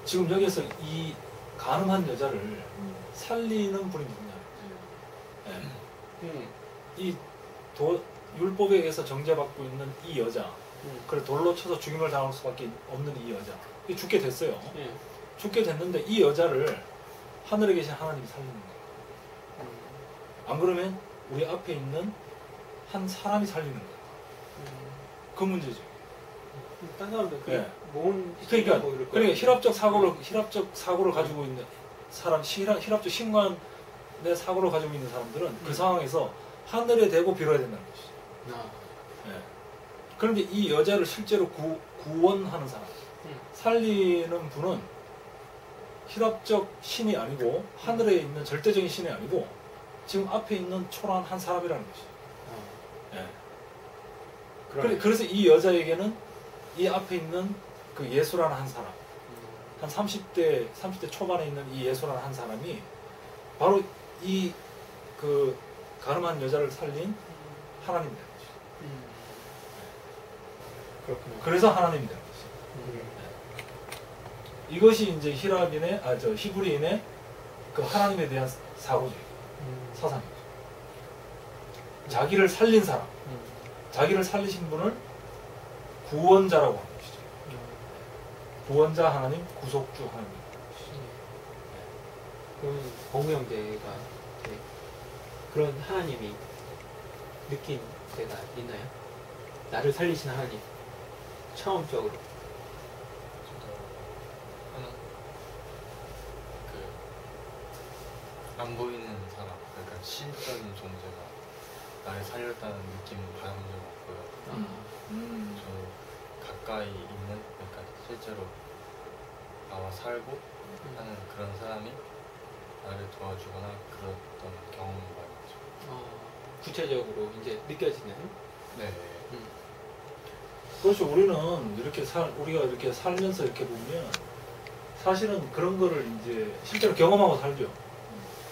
지금 여기서 이 가늠한 여자를 살리는 분이 누구냐? 이 율법에 의해서 정죄받고 있는 이 여자, 그래 돌로 쳐서 죽임을 당할 수밖에 없는 이 여자, 이 죽게 됐어요. 죽게 됐는데 이 여자를 하늘에 계신 하나님이 살리는 거예요. 안 그러면 우리 앞에 있는 한 사람이 살리는 거예요. 그 문제죠. 딴 사람들 그러니까 히랍적 사고를 가지고 있는 사람, 히랍적 신관의 사고를 가지고 있는 사람들은 그 상황에서 하늘에 대고 빌어야 된다는 것이죠. 예. 그런데 이 여자를 실제로 구원하는 사람, 살리는 분은 히랍적 신이 아니고 하늘에 있는 절대적인 신이 아니고 지금 앞에 있는 초라한 한 사람이라는 것이죠. 예. 그래서 이 여자에게는 이 앞에 있는 그 예수라는 한 사람, 한 30대 초반에 있는 이 예수라는 한 사람이 바로 이 그 가늠한 여자를 살린 하나님이 되는 것이죠. 그렇구나. 그래서 하나님이 되는 것이죠. 이것이 이제 히브리인의 그 하나님에 대한 사고죠. 사상이죠. 자기를 살린 사람, 자기를 살리신 분을 구원자라고 하는 것이죠. 구원자 하나님, 구속주 하나님. 그럼 범우 형제가 그런 하나님이 느낀 데가 있나요? 나를 살리신 하나님 처음적으로. 저도 하나 안 보이는 사람, 그러니까 신적인 존재가 나를 살렸다는 느낌을 받은 적 없고요. 저 가까이 있는, 그러니까 실제로 나와 살고 하는 그런 사람이 나를 도와주거나 그랬던 경험이 많이 있죠. 구체적으로 이제 느껴지는. 네. 그렇죠. 우리는 우리가 이렇게 살면서 이렇게 보면 사실은 그런 거를 이제 실제로 경험하고 살죠.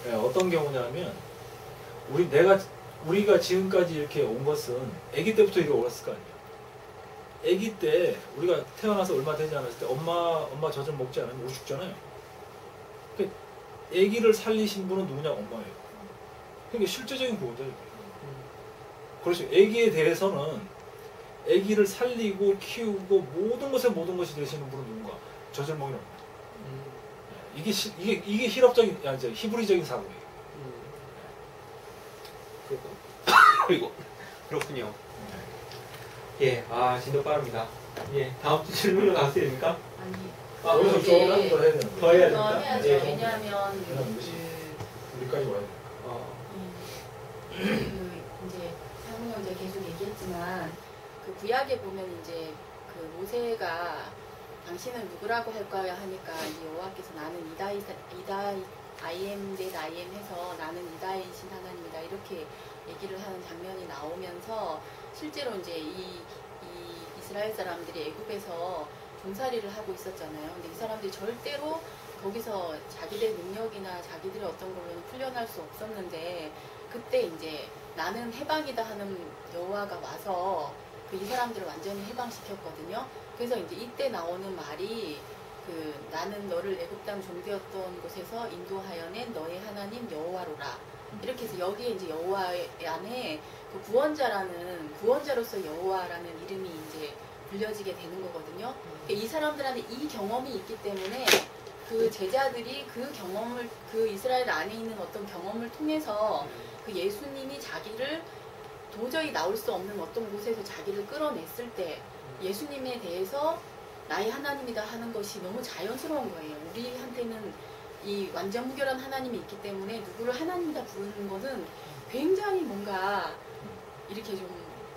네, 어떤 경우냐면 우리가 지금까지 이렇게 온 것은 아기 때부터 이렇게 올랐을 거 아니에요. 아기 때 우리가 태어나서 얼마 되지 않았을 때 엄마 젖을 먹지 않으면 우리 죽잖아요. 그러니까 아기를 살리신 분은 누구냐? 엄마예요. 그러니까 실제적인 구원자예요. 그렇죠. 아기에 대해서는 아기를 살리고 키우고 모든 것이 되시는 분은 누군가? 젖을 먹이는 엄마. 이게 히브리적인 사고예요. 그리고 그렇군요. 예, 진도 빠릅니다. 예, 다음 주 질문으로 가도 됩니까? 아니 여기서 이제 조금 더 해야 되는 더 거예요. 해야 더 됩니다. 해야죠. 예. 왜냐하면 우리까지 와야 돼요. 이제 사문 형제 계속 얘기했지만 그 구약에 보면 이제 그 모세가 당신은 누구라고 할 거야 하니까 이 여호와께서 나는 I am 해서 나는 이다이신 하나님이다 이렇게 얘기를 하는 장면이 나오면서 실제로 이제 이 이스라엘 사람들이 애굽에서 종살이를 하고 있었잖아요. 근데 이 사람들이 절대로 거기서 자기들의 능력이나 자기들의 어떤 걸로는 풀려날 수 없었는데 그때 이제 나는 해방이다 하는 여호와가 와서 이 사람들을 완전히 해방시켰거든요. 그래서 이제 이때 나오는 말이 나는 너를 애굽 땅 종되었던 곳에서 인도하여낸 너의 하나님 여호와로라. 이렇게 해서 여기에 이제 여호와 안에 그 구원자로서 여호와라는 이름이 이제 불려지게 되는 거거든요. 그러니까 이 사람들한테 이 경험이 있기 때문에 그 제자들이 그 경험을 그 이스라엘 안에 있는 어떤 경험을 통해서 그 예수님이 자기를 도저히 나올 수 없는 어떤 곳에서 자기를 끌어냈을 때 예수님에 대해서 나의 하나님이다 하는 것이 너무 자연스러운 거예요. 우리한테는 이 완전 무결한 하나님이 있기 때문에 누구를 하나님이다 부르는 것은 굉장히 뭔가 이렇게 좀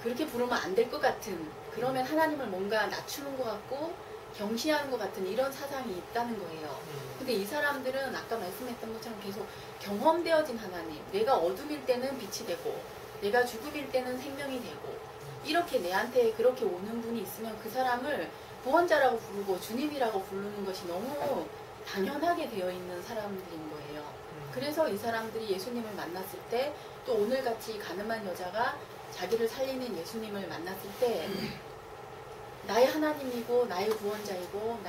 그렇게 부르면 안 될 것 같은, 그러면 하나님을 뭔가 낮추는 것 같고 경시하는 것 같은 이런 사상이 있다는 거예요. 근데 이 사람들은 아까 말씀했던 것처럼 계속 경험되어진 하나님, 내가 어둠일 때는 빛이 되고 내가 죽음일 때는 생명이 되고 이렇게 내한테 그렇게 오는 분이 있으면 그 사람을 구원자라고 부르고 주님이라고 부르는 것이 너무 당연하게 되어 있는 사람들인 거예요. 그래서 이 사람들이 예수님을 만났을 때, 또 오늘같이 가늠한 여자가 자기를 살리는 예수님을 만났을 때 나의 하나님이고 나의 구원자이고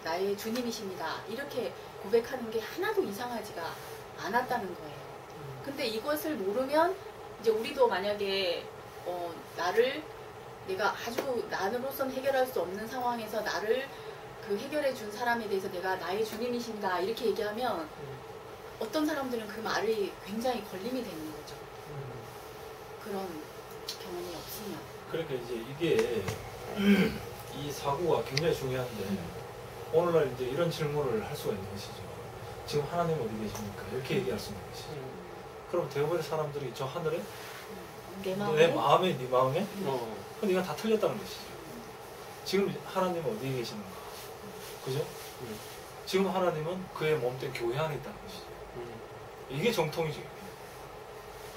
나의 주님이십니다. 이렇게 고백하는 게 하나도 이상하지가 않았다는 거예요. 근데 이것을 모르면 이제 우리도 만약에 내가 아주 나로서는 해결할 수 없는 상황에서 나를 해결해 준 사람에 대해서 내가 나의 주님이십니다. 이렇게 얘기하면 어떤 사람들은 그 말이 굉장히 걸림이 되는 거죠. 그런 경험이 없으면. 그러니까 이제 이게 이 사고가 굉장히 중요한데 오늘날 이제 이런 질문을 할 수가 있는 것이죠. 지금 하나님 어디 계십니까? 이렇게 얘기할 수 있는 것이죠. 그럼 대부분의 사람들이 저 하늘에 내 내 마음에 네 마음에 그럼 이건 다 틀렸다는 것이죠. 지금 하나님은 어디에 계시는가? 그죠? 지금 하나님은 그의 몸된 교회 안에 있다는 것이죠. 이게 정통이죠.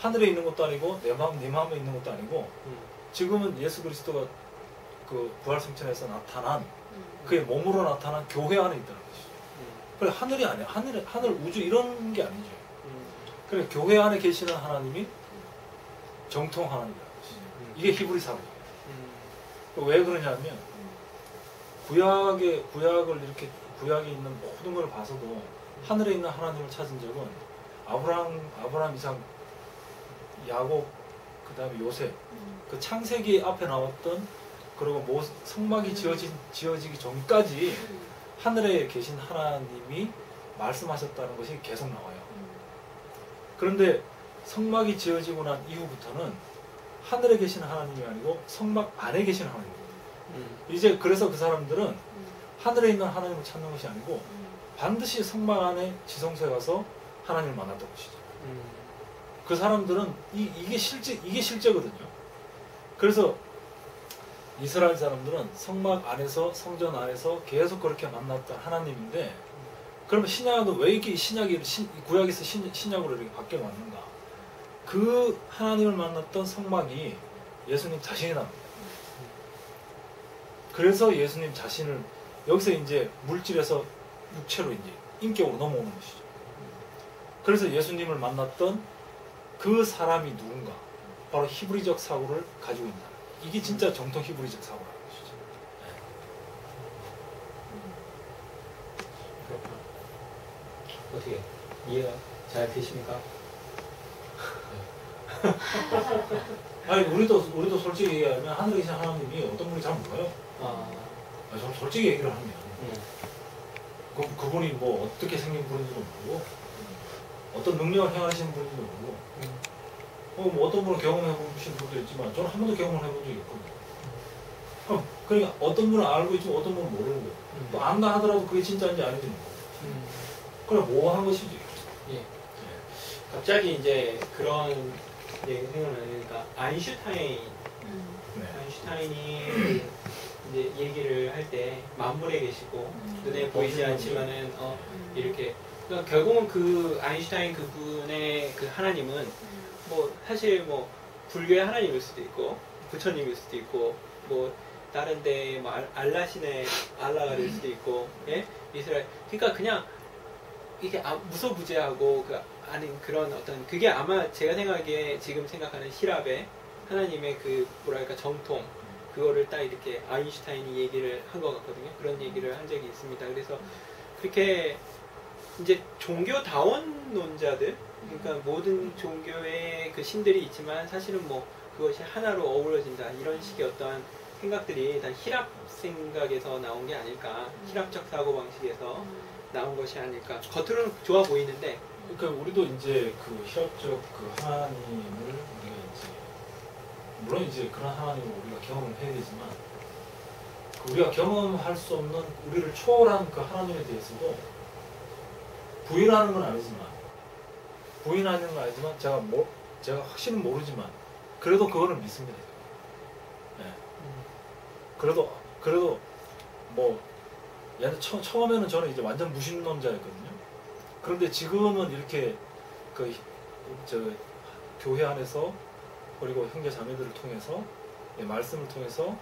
하늘에 있는 것도 아니고 내 마음, 네 마음에 있는 것도 아니고 지금은 예수 그리스도가 그 부활승천에서 나타난 그의 몸으로 나타난 교회 안에 있다는 것이죠. 그래 하늘이 아니야. 하늘 우주 이런 게 아니죠. 그래 교회 안에 계시는 하나님이 정통 하나님이라는 것이죠. 이게 히브리 사고예요. 왜 그러냐면 구약을 이렇게 구약에 있는 모든 걸 봐서도 하늘에 있는 하나님을 찾은 적은 아브라함, 이삭, 야곱, 그 다음에 요셉, 그 창세기 앞에 나왔던 그리고 성막이 지어지기 전까지 하늘에 계신 하나님이 말씀하셨다는 것이 계속 나와요. 그런데 성막이 지어지고 난 이후부터는 하늘에 계신 하나님이 아니고 성막 안에 계신 하나님입니다. 이제 그래서 그 사람들은 하늘에 있는 하나님을 찾는 것이 아니고 반드시 성막 안에 지성소에 가서 하나님을 만났던 것이죠. 그 사람들은 이게 실제거든요. 그래서 이스라엘 사람들은 성막 안에서 성전 안에서 계속 그렇게 만났던 하나님인데 그러면 신약은 왜 이렇게 구약에서 신약으로 이렇게 바뀌어 왔는가? 그 하나님을 만났던 성막이 예수님 자신이랍니다. 그래서 예수님 자신을 여기서 이제 물질에서 육체로 이제 인격으로 넘어오는 것이죠. 그래서 예수님을 만났던 그 사람이 누군가? 바로 히브리적 사고를 가지고 있다. 이게 진짜 정통 히브리적 사고라는 것이죠. 어떻게 이해가 잘 되십니까? 아니 우리도 솔직히 얘기하면 하늘에 계신 하나님이 어떤 분인지 잘 몰라요. 좀 솔직히 얘기를 하면 그분이 뭐 어떻게 생긴 분인지도 모르고 어떤 능력을 행하시는 분인지도 모르고 뭐 어떤 분은 경험해 보신 분도 있지만 저는 한 번도 경험을 해본 적이 없거든요. 그러니까 어떤 분은 알고 있지만 어떤 분은 모르고 또 안다 하더라도 그게 진짜인지 아닌지 모르고 그래 모호한 것이지. 예. 갑자기 이제 그런 얘기 생각나니까 아인슈타인이 이제 얘기를 할 때 만물에 계시고 눈에 보이지 않지만은 이렇게 그러니까 결국은 그 아인슈타인 그분의 그 하나님은 뭐 사실 뭐 불교의 하나님일 수도 있고 부처님일 수도 있고 뭐 다른데 뭐 알라신의 알라가 될 수도 있고, 예? 이스라엘. 그러니까 그냥 이게 무소부재하고 그 아닌 그런 어떤 그게 아마 제가 생각하기에 지금 생각하는 시랍의 하나님의 그 뭐랄까 정통 그거를 딱 이렇게 아인슈타인이 얘기를 한 것 같거든요. 그런 얘기를 한 적이 있습니다. 그래서 그렇게 이제 종교다원론자들, 그러니까 모든 종교의 그 신들이 있지만 사실은 뭐 그것이 하나로 어우러진다 이런 식의 어떠한 생각들이 다 히랍 생각에서 나온 게 아닐까, 히랍적 사고 방식에서 나온 것이 아닐까. 겉으로는 좋아 보이는데, 그러니까 우리도 이제 그 히랍적 그 하나님을 우리가 이제 물론 이제 그런 하나님을 우리가 경험을 해야 되지만 그 우리가 경험할 수 없는 우리를 초월한 그 하나님에 대해서도 부인하는 건 아니지만 제가 확실히 모르지만 그래도 그거는 믿습니다. 네. 그래도 뭐 처음에는 저는 이제 완전 무신론자였거든요. 그런데 지금은 이렇게 교회 안에서 그리고 형제 자매들을 통해서 말씀을 통해서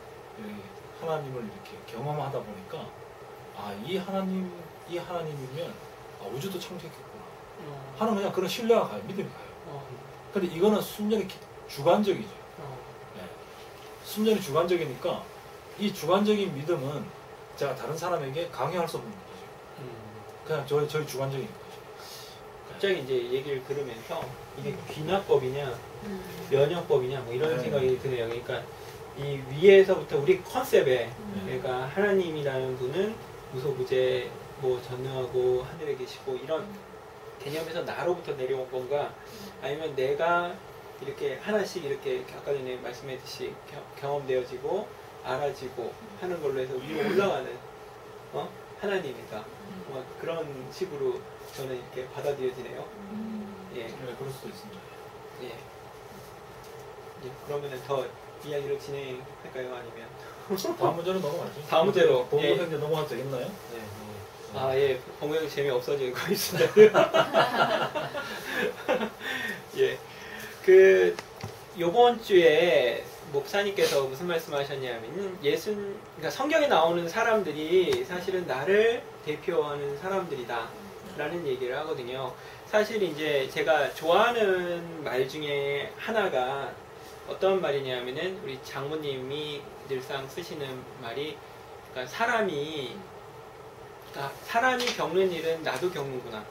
하나님을 이렇게 경험하다 보니까 이 하나님이면 우주도 창조했겠구나 하는 그냥 그런 신뢰가 가요. 믿음이 가요. 근데 이거는 순전히 주관적이죠. 네. 순전히 주관적이니까 이 주관적인 믿음은 제가 다른 사람에게 강요할 수 없는 거죠. 그냥 저희 주관적인 거죠. 갑자기 이제 얘기를 들으면서 이게 귀납법이냐 면역법이냐 뭐 이런 생각이 드네요. 그러니까 이 위에서부터 우리 컨셉에 그러니까 하나님이라는 분은 무소부재 뭐 전능하고 하늘에 계시고 이런 개념에서 나로부터 내려온 건가, 아니면 내가 이렇게 하나씩 이렇게 아까 전에 말씀했듯이 경험되어지고 알아지고 하는 걸로 해서 위로 올라가는 하나님이다. 뭐 그런 식으로 저는 이렇게 받아들여지네요. 예. 네, 그럴 수도 있습니다. 예. 예. 그러면은 더 이야기를 진행할까요? 아니면 다음 문제로 넘어가죠. 다음 문제로. 본부 예. 현재 넘어가도 되겠나요? 네. 예. 공연 재미 없어지는 거 있습니다. 예. 요번 주에 목사님께서 무슨 말씀하셨냐면 그러니까 성경에 나오는 사람들이 사실은 나를 대표하는 사람들이다 라는 얘기를 하거든요. 사실 이제 제가 좋아하는 말 중에 하나가 어떤 말이냐면은 우리 장모님이 늘상 쓰시는 말이, 그러니까 사람이 겪는 일은 나도 겪는구나.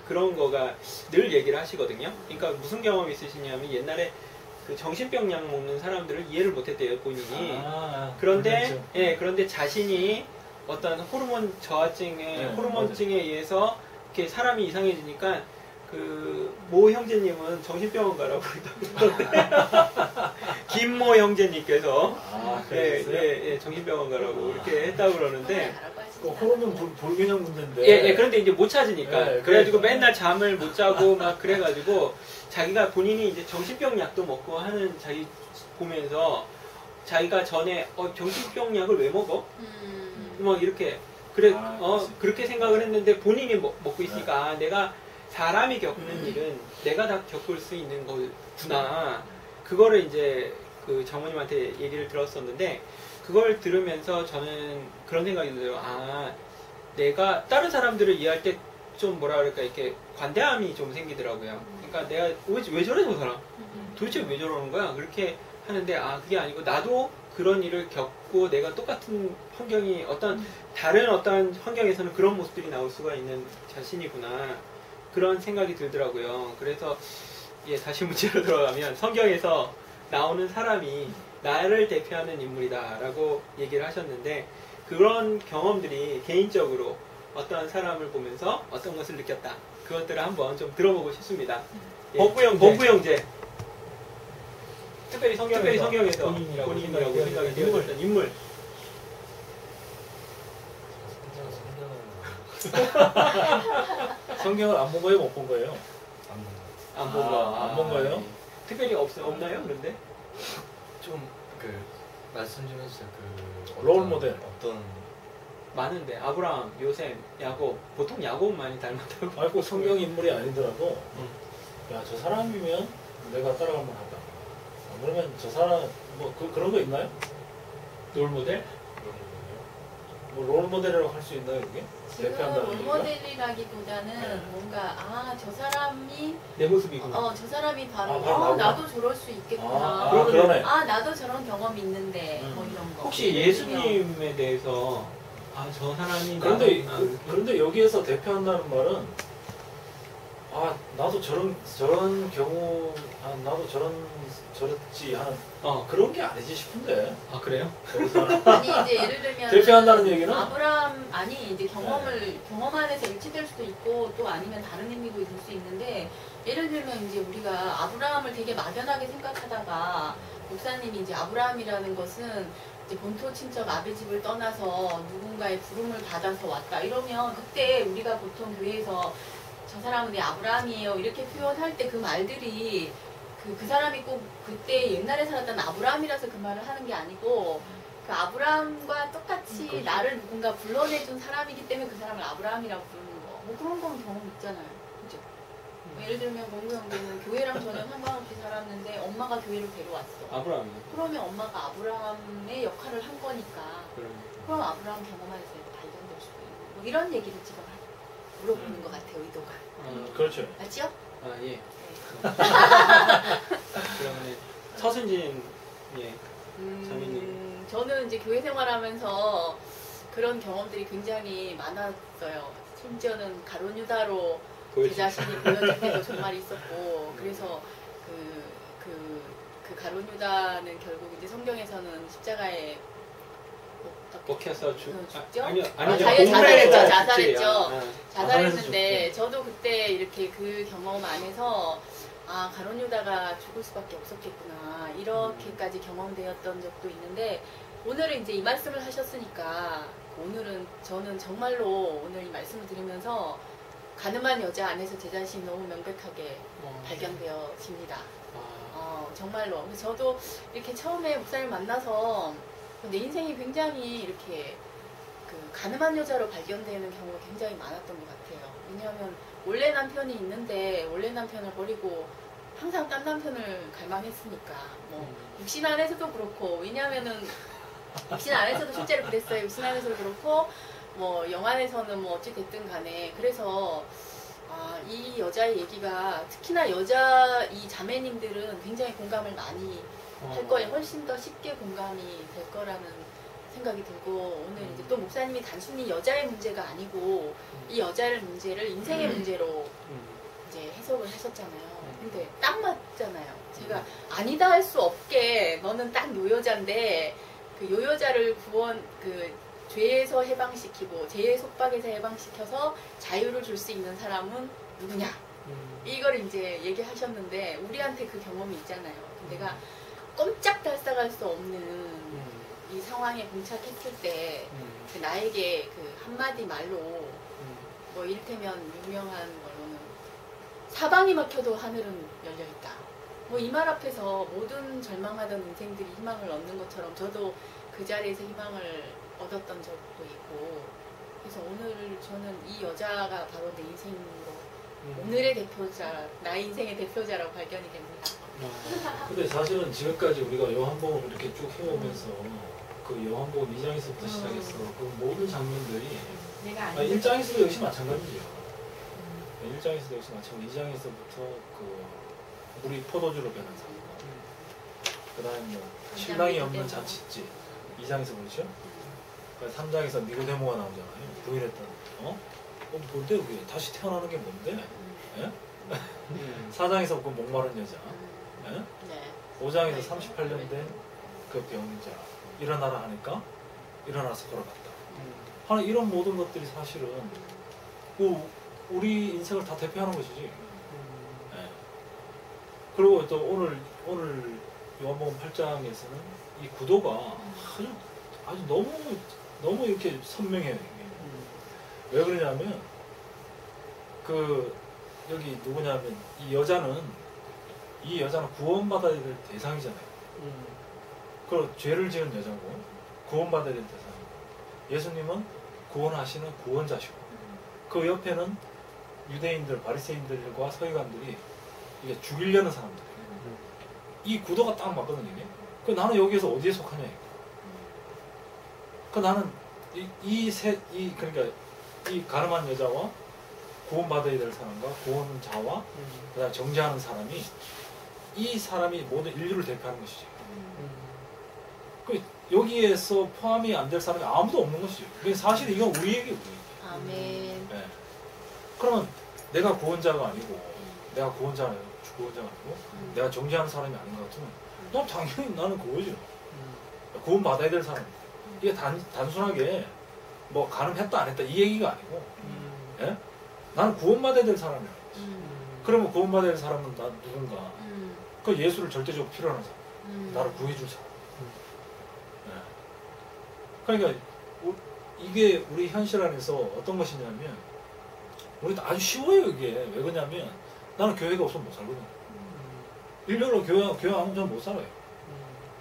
그런 거가 늘 얘기를 하시거든요. 그러니까 무슨 경험이 있으시냐면 옛날에 그 정신병 약 먹는 사람들을 이해를 못했대요, 본인이. 그런데 그런데 자신이 어떤 호르몬 저하증에 호르몬증에 의해서 이렇게 사람이 이상해지니까 그 모 형제님은 정신병원 가라고 그러던데 김모 형제님께서 정신병원 가라고 이렇게 했다고 그러는데 그 호르몬 불균형 문제인데. 그런데 이제 못 찾으니까 그래가지고 맨날 잠을 못 자고 막 그래가지고 자기가 본인이 이제 정신병 약도 먹고 하는 자기 보면서 자기가 전에 정신병 약을 왜 먹어? 막 이렇게 그렇게 생각을 했는데 본인이 먹고 있으니까 내가 사람이 겪는 일은 내가 다 겪을 수 있는 거구나. 그거를 이제 그 장모님한테 얘기를 들었었는데 그걸 들으면서 저는 그런 생각이 들어요. 내가 다른 사람들을 이해할 때 좀 뭐라 그럴까 이렇게 관대함이 좀 생기더라고요. 그러니까 내가 왜 저래 저 사람? 도대체 왜 저러는 거야? 그렇게 하는데 그게 아니고 나도 그런 일을 겪고 내가 똑같은 환경이 다른 어떤 환경에서는 그런 모습들이 나올 수가 있는 자신이구나. 그런 생각이 들더라고요. 그래서 다시 문제로 들어가면 성경에서 나오는 사람이 나를 대표하는 인물이다라고 얘기를 하셨는데 그런 경험들이 개인적으로 어떠한 사람을 보면서 어떤 것을 느꼈다. 그것들을 한번 좀 들어보고 싶습니다. 범부 형제. 특별히 성경에서 본인이라고 생각이 되어졌던 인물. 성경을 안 본 거예요? 못 본 거예요? 안 본 거. 안 본 거예요? 특별히 없나요? 그런데? 좀 말씀 좀 해주세요. 롤 모델. 어떤 많은데 아브라함, 요셉, 야곱. 보통 야곱 많이 닮았다고. 꼭 성경 인물이 아니더라도 저 사람이면 내가 따라갈 만하다. 그러면 저 사람 그런 거 있나요? 롤모델? 뭐 롤모델이라고 할 수 있나요, 이게? 지금 대표한다는 얘기가? 롤모델이라기보다는 네. 뭔가 저 사람이 내 모습이구나. 저 사람이 바로 나구나. 나도 저럴 수 있겠구나. 그러네. 나도 저런 경험이 있는데 뭐 이런 거. 혹시 예수님에 대해서 저 사람이 그런데 여기에서 대표한다는 말은 나도 저런 경우 나도 저랬지 하는 그런 게 아니지 싶은데. 그래요? 아니 이제 예를 들면 대표한다는 얘기는 아브라함 이제 경험 안에서 일치될 수도 있고 또 아니면 다른 의미도 될 수 있는데 예를 들면 이제 우리가 아브라함을 되게 막연하게 생각하다가 목사님이 이제 아브라함이라는 것은 이제 본토 친척 아베 집을 떠나서 누군가의 부름을 받아서 왔다 이러면 그때 우리가 보통 교회에서 저 사람은 내 아브라함이에요 이렇게 표현할 때 그 말들이 그 사람이 꼭 그때 옛날에 살았던 아브라함이라서 그 말을 하는 게 아니고 그 아브라함과 똑같이 나를 누군가 불러내준 사람이기 때문에 그 사람을 아브라함이라고 부르는 거. 뭐 그런 건 경험 있잖아요. 그죠? 뭐 예를 들면 공구 형제는 교회랑 전혀 상관없이 살았는데 엄마가 교회를 데려왔어. 아브라함이. 그러면 엄마가 아브라함의 역할을 한 거니까. 그럼 아브라함 경험 안에서 발견될 수도 있고. 뭐 이런 얘기를 지금 물어보는 것 같아요. 의도가. 그렇죠. 맞죠? 예. 그러면 서순진 자매님. 저는 이제 교회 생활하면서 그런 경험들이 굉장히 많았어요. 심지어는 가론유다로 제 자신이 보여질 때도 정말 있었고, 그래서 그 가론유다는 결국 이제 성경에서는 십자가에 먹혀서 죽죠? 아니요, 자살했죠. 자살했는데 저도 그때 이렇게 그 경험 안에서 가론유다가 죽을 수밖에 없었겠구나 이렇게까지 경험되었던 적도 있는데 오늘은 이제 이 말씀을 하셨으니까 오늘은 저는 정말로 오늘 이 말씀을 들으면서 가늠한 여자 안에서 제 자신이 너무 명백하게 발견되어집니다. 정말로. 그래서 저도 이렇게 처음에 목사님을 만나서 내 인생이 굉장히 이렇게 가늠한 여자로 발견되는 경우가 굉장히 많았던 것 같아요. 왜냐하면 원래 남편이 있는데 원래 남편을 버리고 항상 딴 남편을 갈망했으니까 뭐 육신 안에서도 그렇고 왜냐하면은 육신 안에서도 실제로 그랬어요. 육신 안에서도 그렇고 뭐 영안에서는 뭐 어찌 됐든 간에 그래서 이 여자의 얘기가 특히나 이 자매님들은 굉장히 공감을 많이 할 거예요. 훨씬 더 쉽게 공감이 될 거라는 생각이 들고 오늘 이제 또 목사님이 단순히 여자의 문제가 아니고 이 여자의 문제를 인생의 문제로 이제 해석을 하셨잖아요. 근데 딱 맞잖아요. 제가 아니다 할 수 없게 너는 딱 요 여자인데 그 요 여자를 죄에서 해방시키고 죄의 속박에서 해방시켜서 자유를 줄 수 있는 사람은 누구냐? 이걸 이제 얘기하셨는데 우리한테 그 경험이 있잖아요. 내가 꼼짝달싹할 수 없는 이 상황에 봉착했을 때 나에게 그 한마디 말로 뭐 이를테면 유명한 걸로는 사방이 막혀도 하늘은 열려있다. 뭐 이 말 앞에서 모든 절망하던 인생들이 희망을 얻는 것처럼 저도 그 자리에서 희망을 얻었던 적도 있고 그래서 오늘 저는 이 여자가 바로 내 인생으로 오늘의 대표자, 나의 인생의 대표자라고 발견이 됩니다. 근데 사실은 지금까지 우리가 요한복음 이렇게 쭉 해오면서 그 요한복음 2장에서부터 시작해서 그 모든 장면들이 1장에서도 역시 마찬가지죠. 1장에서도 역시 마찬가지. 2장에서부터 그 우리 포도주로 변한 사람, 그 다음에 뭐 신랑이 없는 잔치집 2장에서 그렇죠? 3장에서 니고데모가 나오잖아요. 부인했던 뭔데 그게 다시 태어나는 게 뭔데? 4장에서 그 목마른 여자, 5장에서 38년 된 그 병자 일어나라 하니까 일어나서 걸어갔다. 하는 이런 모든 것들이 사실은 우리 인생을 다 대표하는 것이지. 그리고 또 오늘 요한복음 8장에서는 이 구도가 아주 너무 이렇게 선명해요. 이게. 왜 그러냐면 여기 누구냐면 이 여자는 구원받아야 될 대상이잖아요. 그리고 죄를 지은 여자고 구원받아야 될 대상. 예수님은 구원하시는 구원자시고 그 옆에는 유대인들, 바리새인들과 서기관들이 이게 죽이려는 사람들이에요. 이 구도가 딱 맞거든요. 이게. 나는 여기에서 어디에 속하냐 이거. 그 나는 그러니까 이 가늠한 여자와 구원받아야 될 사람과 구원자와 그다음 정죄하는 사람이 이 사람이 모든 인류를 대표하는 것이지. 그 여기에서 포함이 안 될 사람이 아무도 없는 것이죠. 사실 이건 우리 얘기예요. 아멘. 네. 그러면 내가 구원자가 아니고 내가 구원자가 아니고 내가 정죄하는 사람이 아닌 것 같으면 너 당연히 나는 그거지. 구원받아야 될 사람. 이게 단순하게 뭐 가늠했다 안 했다 이 얘기가 아니고 예? 나는 구원받아야 될 사람이야. 그러면 구원받아야 될 사람은 난 누군가? 그 예수를 절대적으로 필요한 사람. 나를 구해줄 사람. 예. 그러니까 이게 우리 현실 안에서 어떤 것이냐면 우리 아주 쉬워요 이게. 왜 그러냐면 나는 교회가 없으면 못 살거든. 일렬로 교회 안 오면 저는 못 살아요.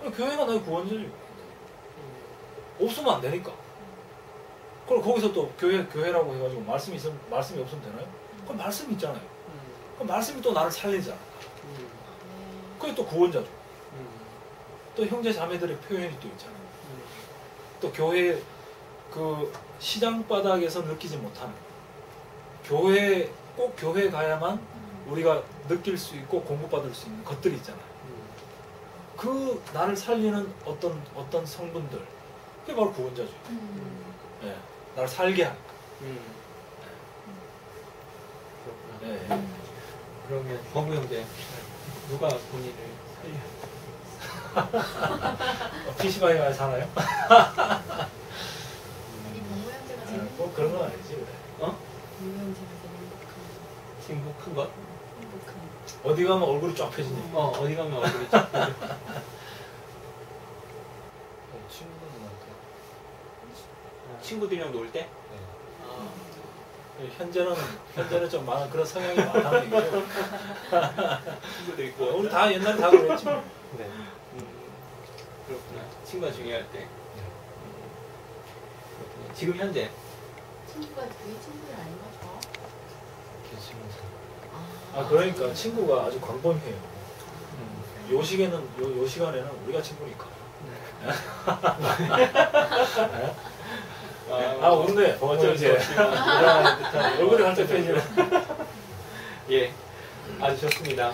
교회가 나의 구원자죠. 없으면 안 되니까. 그럼 거기서 또 교회라고 해가지고 말씀이 없으면 되나요? 그럼 말씀이 있잖아요. 그럼 말씀이 또 나를 살리잖아. 그게 또 구원자죠. 또 형제 자매들의 표현이 또 있잖아요. 또 교회 그 시장 바닥에서 느끼지 못하는 꼭 교회 가야만 우리가 느낄 수 있고 공부받을 수 있는 것들이 있잖아요. 그 나를 살리는 어떤 성분들 그게 바로 구원자죠. 네, 나를 살게 하니까. 그렇구나. 네. 그러면 범구 형제 누가 본인을 살려? PC방에 가야 사나요? 이 본모양제가 제일 꼭 그런 건 아니지 그래. 본모양제가 제일 행복한 것? 행복한 어디 가면 얼굴이 쫙 펴지니. 어디 가면 얼굴이 쫙 펴져. 친구들이랑 놀 때? 현재는 좀 많은 그런 성향이 많다는 얘기죠. 친구들 있고. 우리 다 옛날에 다 그랬지. 뭐. 네. 그렇구나. 친구가 중요할 때. 그렇구나. 지금 현재 친구가 그게 친구는 아닌 거죠? 그러니까 친구가 아주 광범위해요. 요 시간에는 우리가 친구니까. 웃네. 어쩔 수 없지만. 얼굴이 활짝 펴지네. 예, 아주 좋습니다.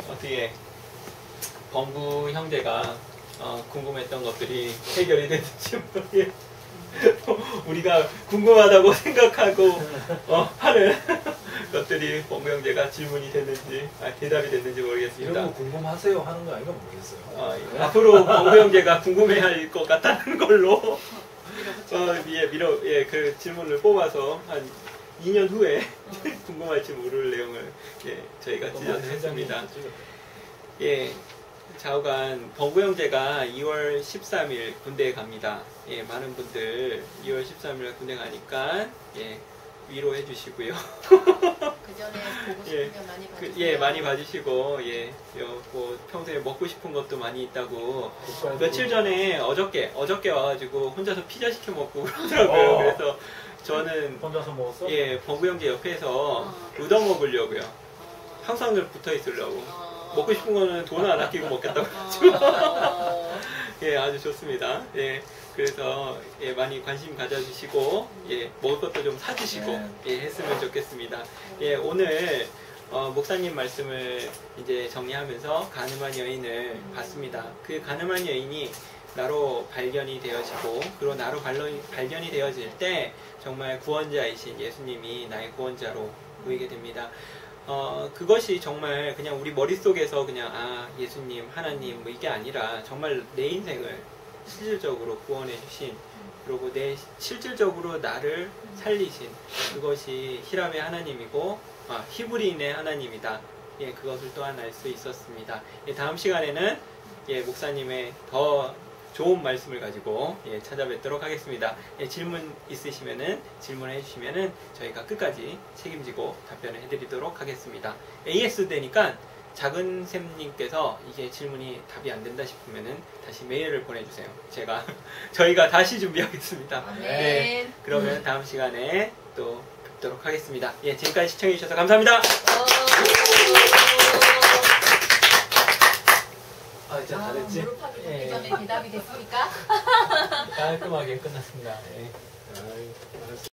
어떻게 범구 형제가 궁금했던 것들이 해결이 됐는지 모르겠어요. 우리가 궁금하다고 생각하고 하는 것들이 범구 형제가 질문이 됐는지 대답이 됐는지 모르겠습니다. 이런 거 궁금하세요 하는 거 아닌가 모르겠어요. 예. 앞으로 범구 형제가 궁금해할 것 같다는 걸로 그 질문을 뽑아서 한 2년 후에 궁금할지 모를 내용을 저희가 찢어냈습니다. 예, 좌우간 범구 형제가 2월 13일 군대에 갑니다. 예, 많은 분들 2월 13일 군대 가니까 위로해 주시고요. 그 전에 보고 싶은 거 많이 봐주세요. 많이 봐주시고 뭐 평소에 먹고 싶은 것도 많이 있다고 며칠 전에 어저께 와가지고 혼자서 피자 시켜 먹고 그러더라고요. 그래서 저는 혼자서 먹었어? 범구 형제 옆에서 우동 먹으려고요. 항상 붙어 있으려고. 먹고 싶은 거는 돈 안 아끼고 먹겠다고 해가지고 아주 좋습니다. 그래서 많이 관심 가져주시고 먹을 것도 좀 사주시고 했으면 좋겠습니다. 오늘 목사님 말씀을 이제 정리하면서 가늠한 여인을 봤습니다. 그 가늠한 여인이 나로 발견이 되어지고 그리고 나로 발견이 되어질 때 정말 구원자이신 예수님이 나의 구원자로 보이게 됩니다. 그것이 정말 그냥 우리 머릿속에서 그냥 예수님, 하나님 뭐 이게 아니라 정말 내 인생을 실질적으로 구원해 주신 그리고 실질적으로 나를 살리신 그것이 히람의 하나님이고 히브리인의 하나님이다. 그것을 또한 알 수 있었습니다. 다음 시간에는 목사님의 더 좋은 말씀을 가지고 찾아뵙도록 하겠습니다. 질문 있으시면은 질문해 주시면은 저희가 끝까지 책임지고 답변을 해드리도록 하겠습니다. AS 되니까 작은 샘님께서 이게 질문이 답이 안 된다 싶으면은 다시 메일을 보내주세요. 저희가 다시 준비하겠습니다. 그러면 다음 시간에 또 뵙도록 하겠습니다. 지금까지 시청해 주셔서 감사합니다. 이제 다 됐지? 무릎 하기 전에 대답이 됐습니까? 깔끔하게 끝났습니다. 예. 아이, 알았어.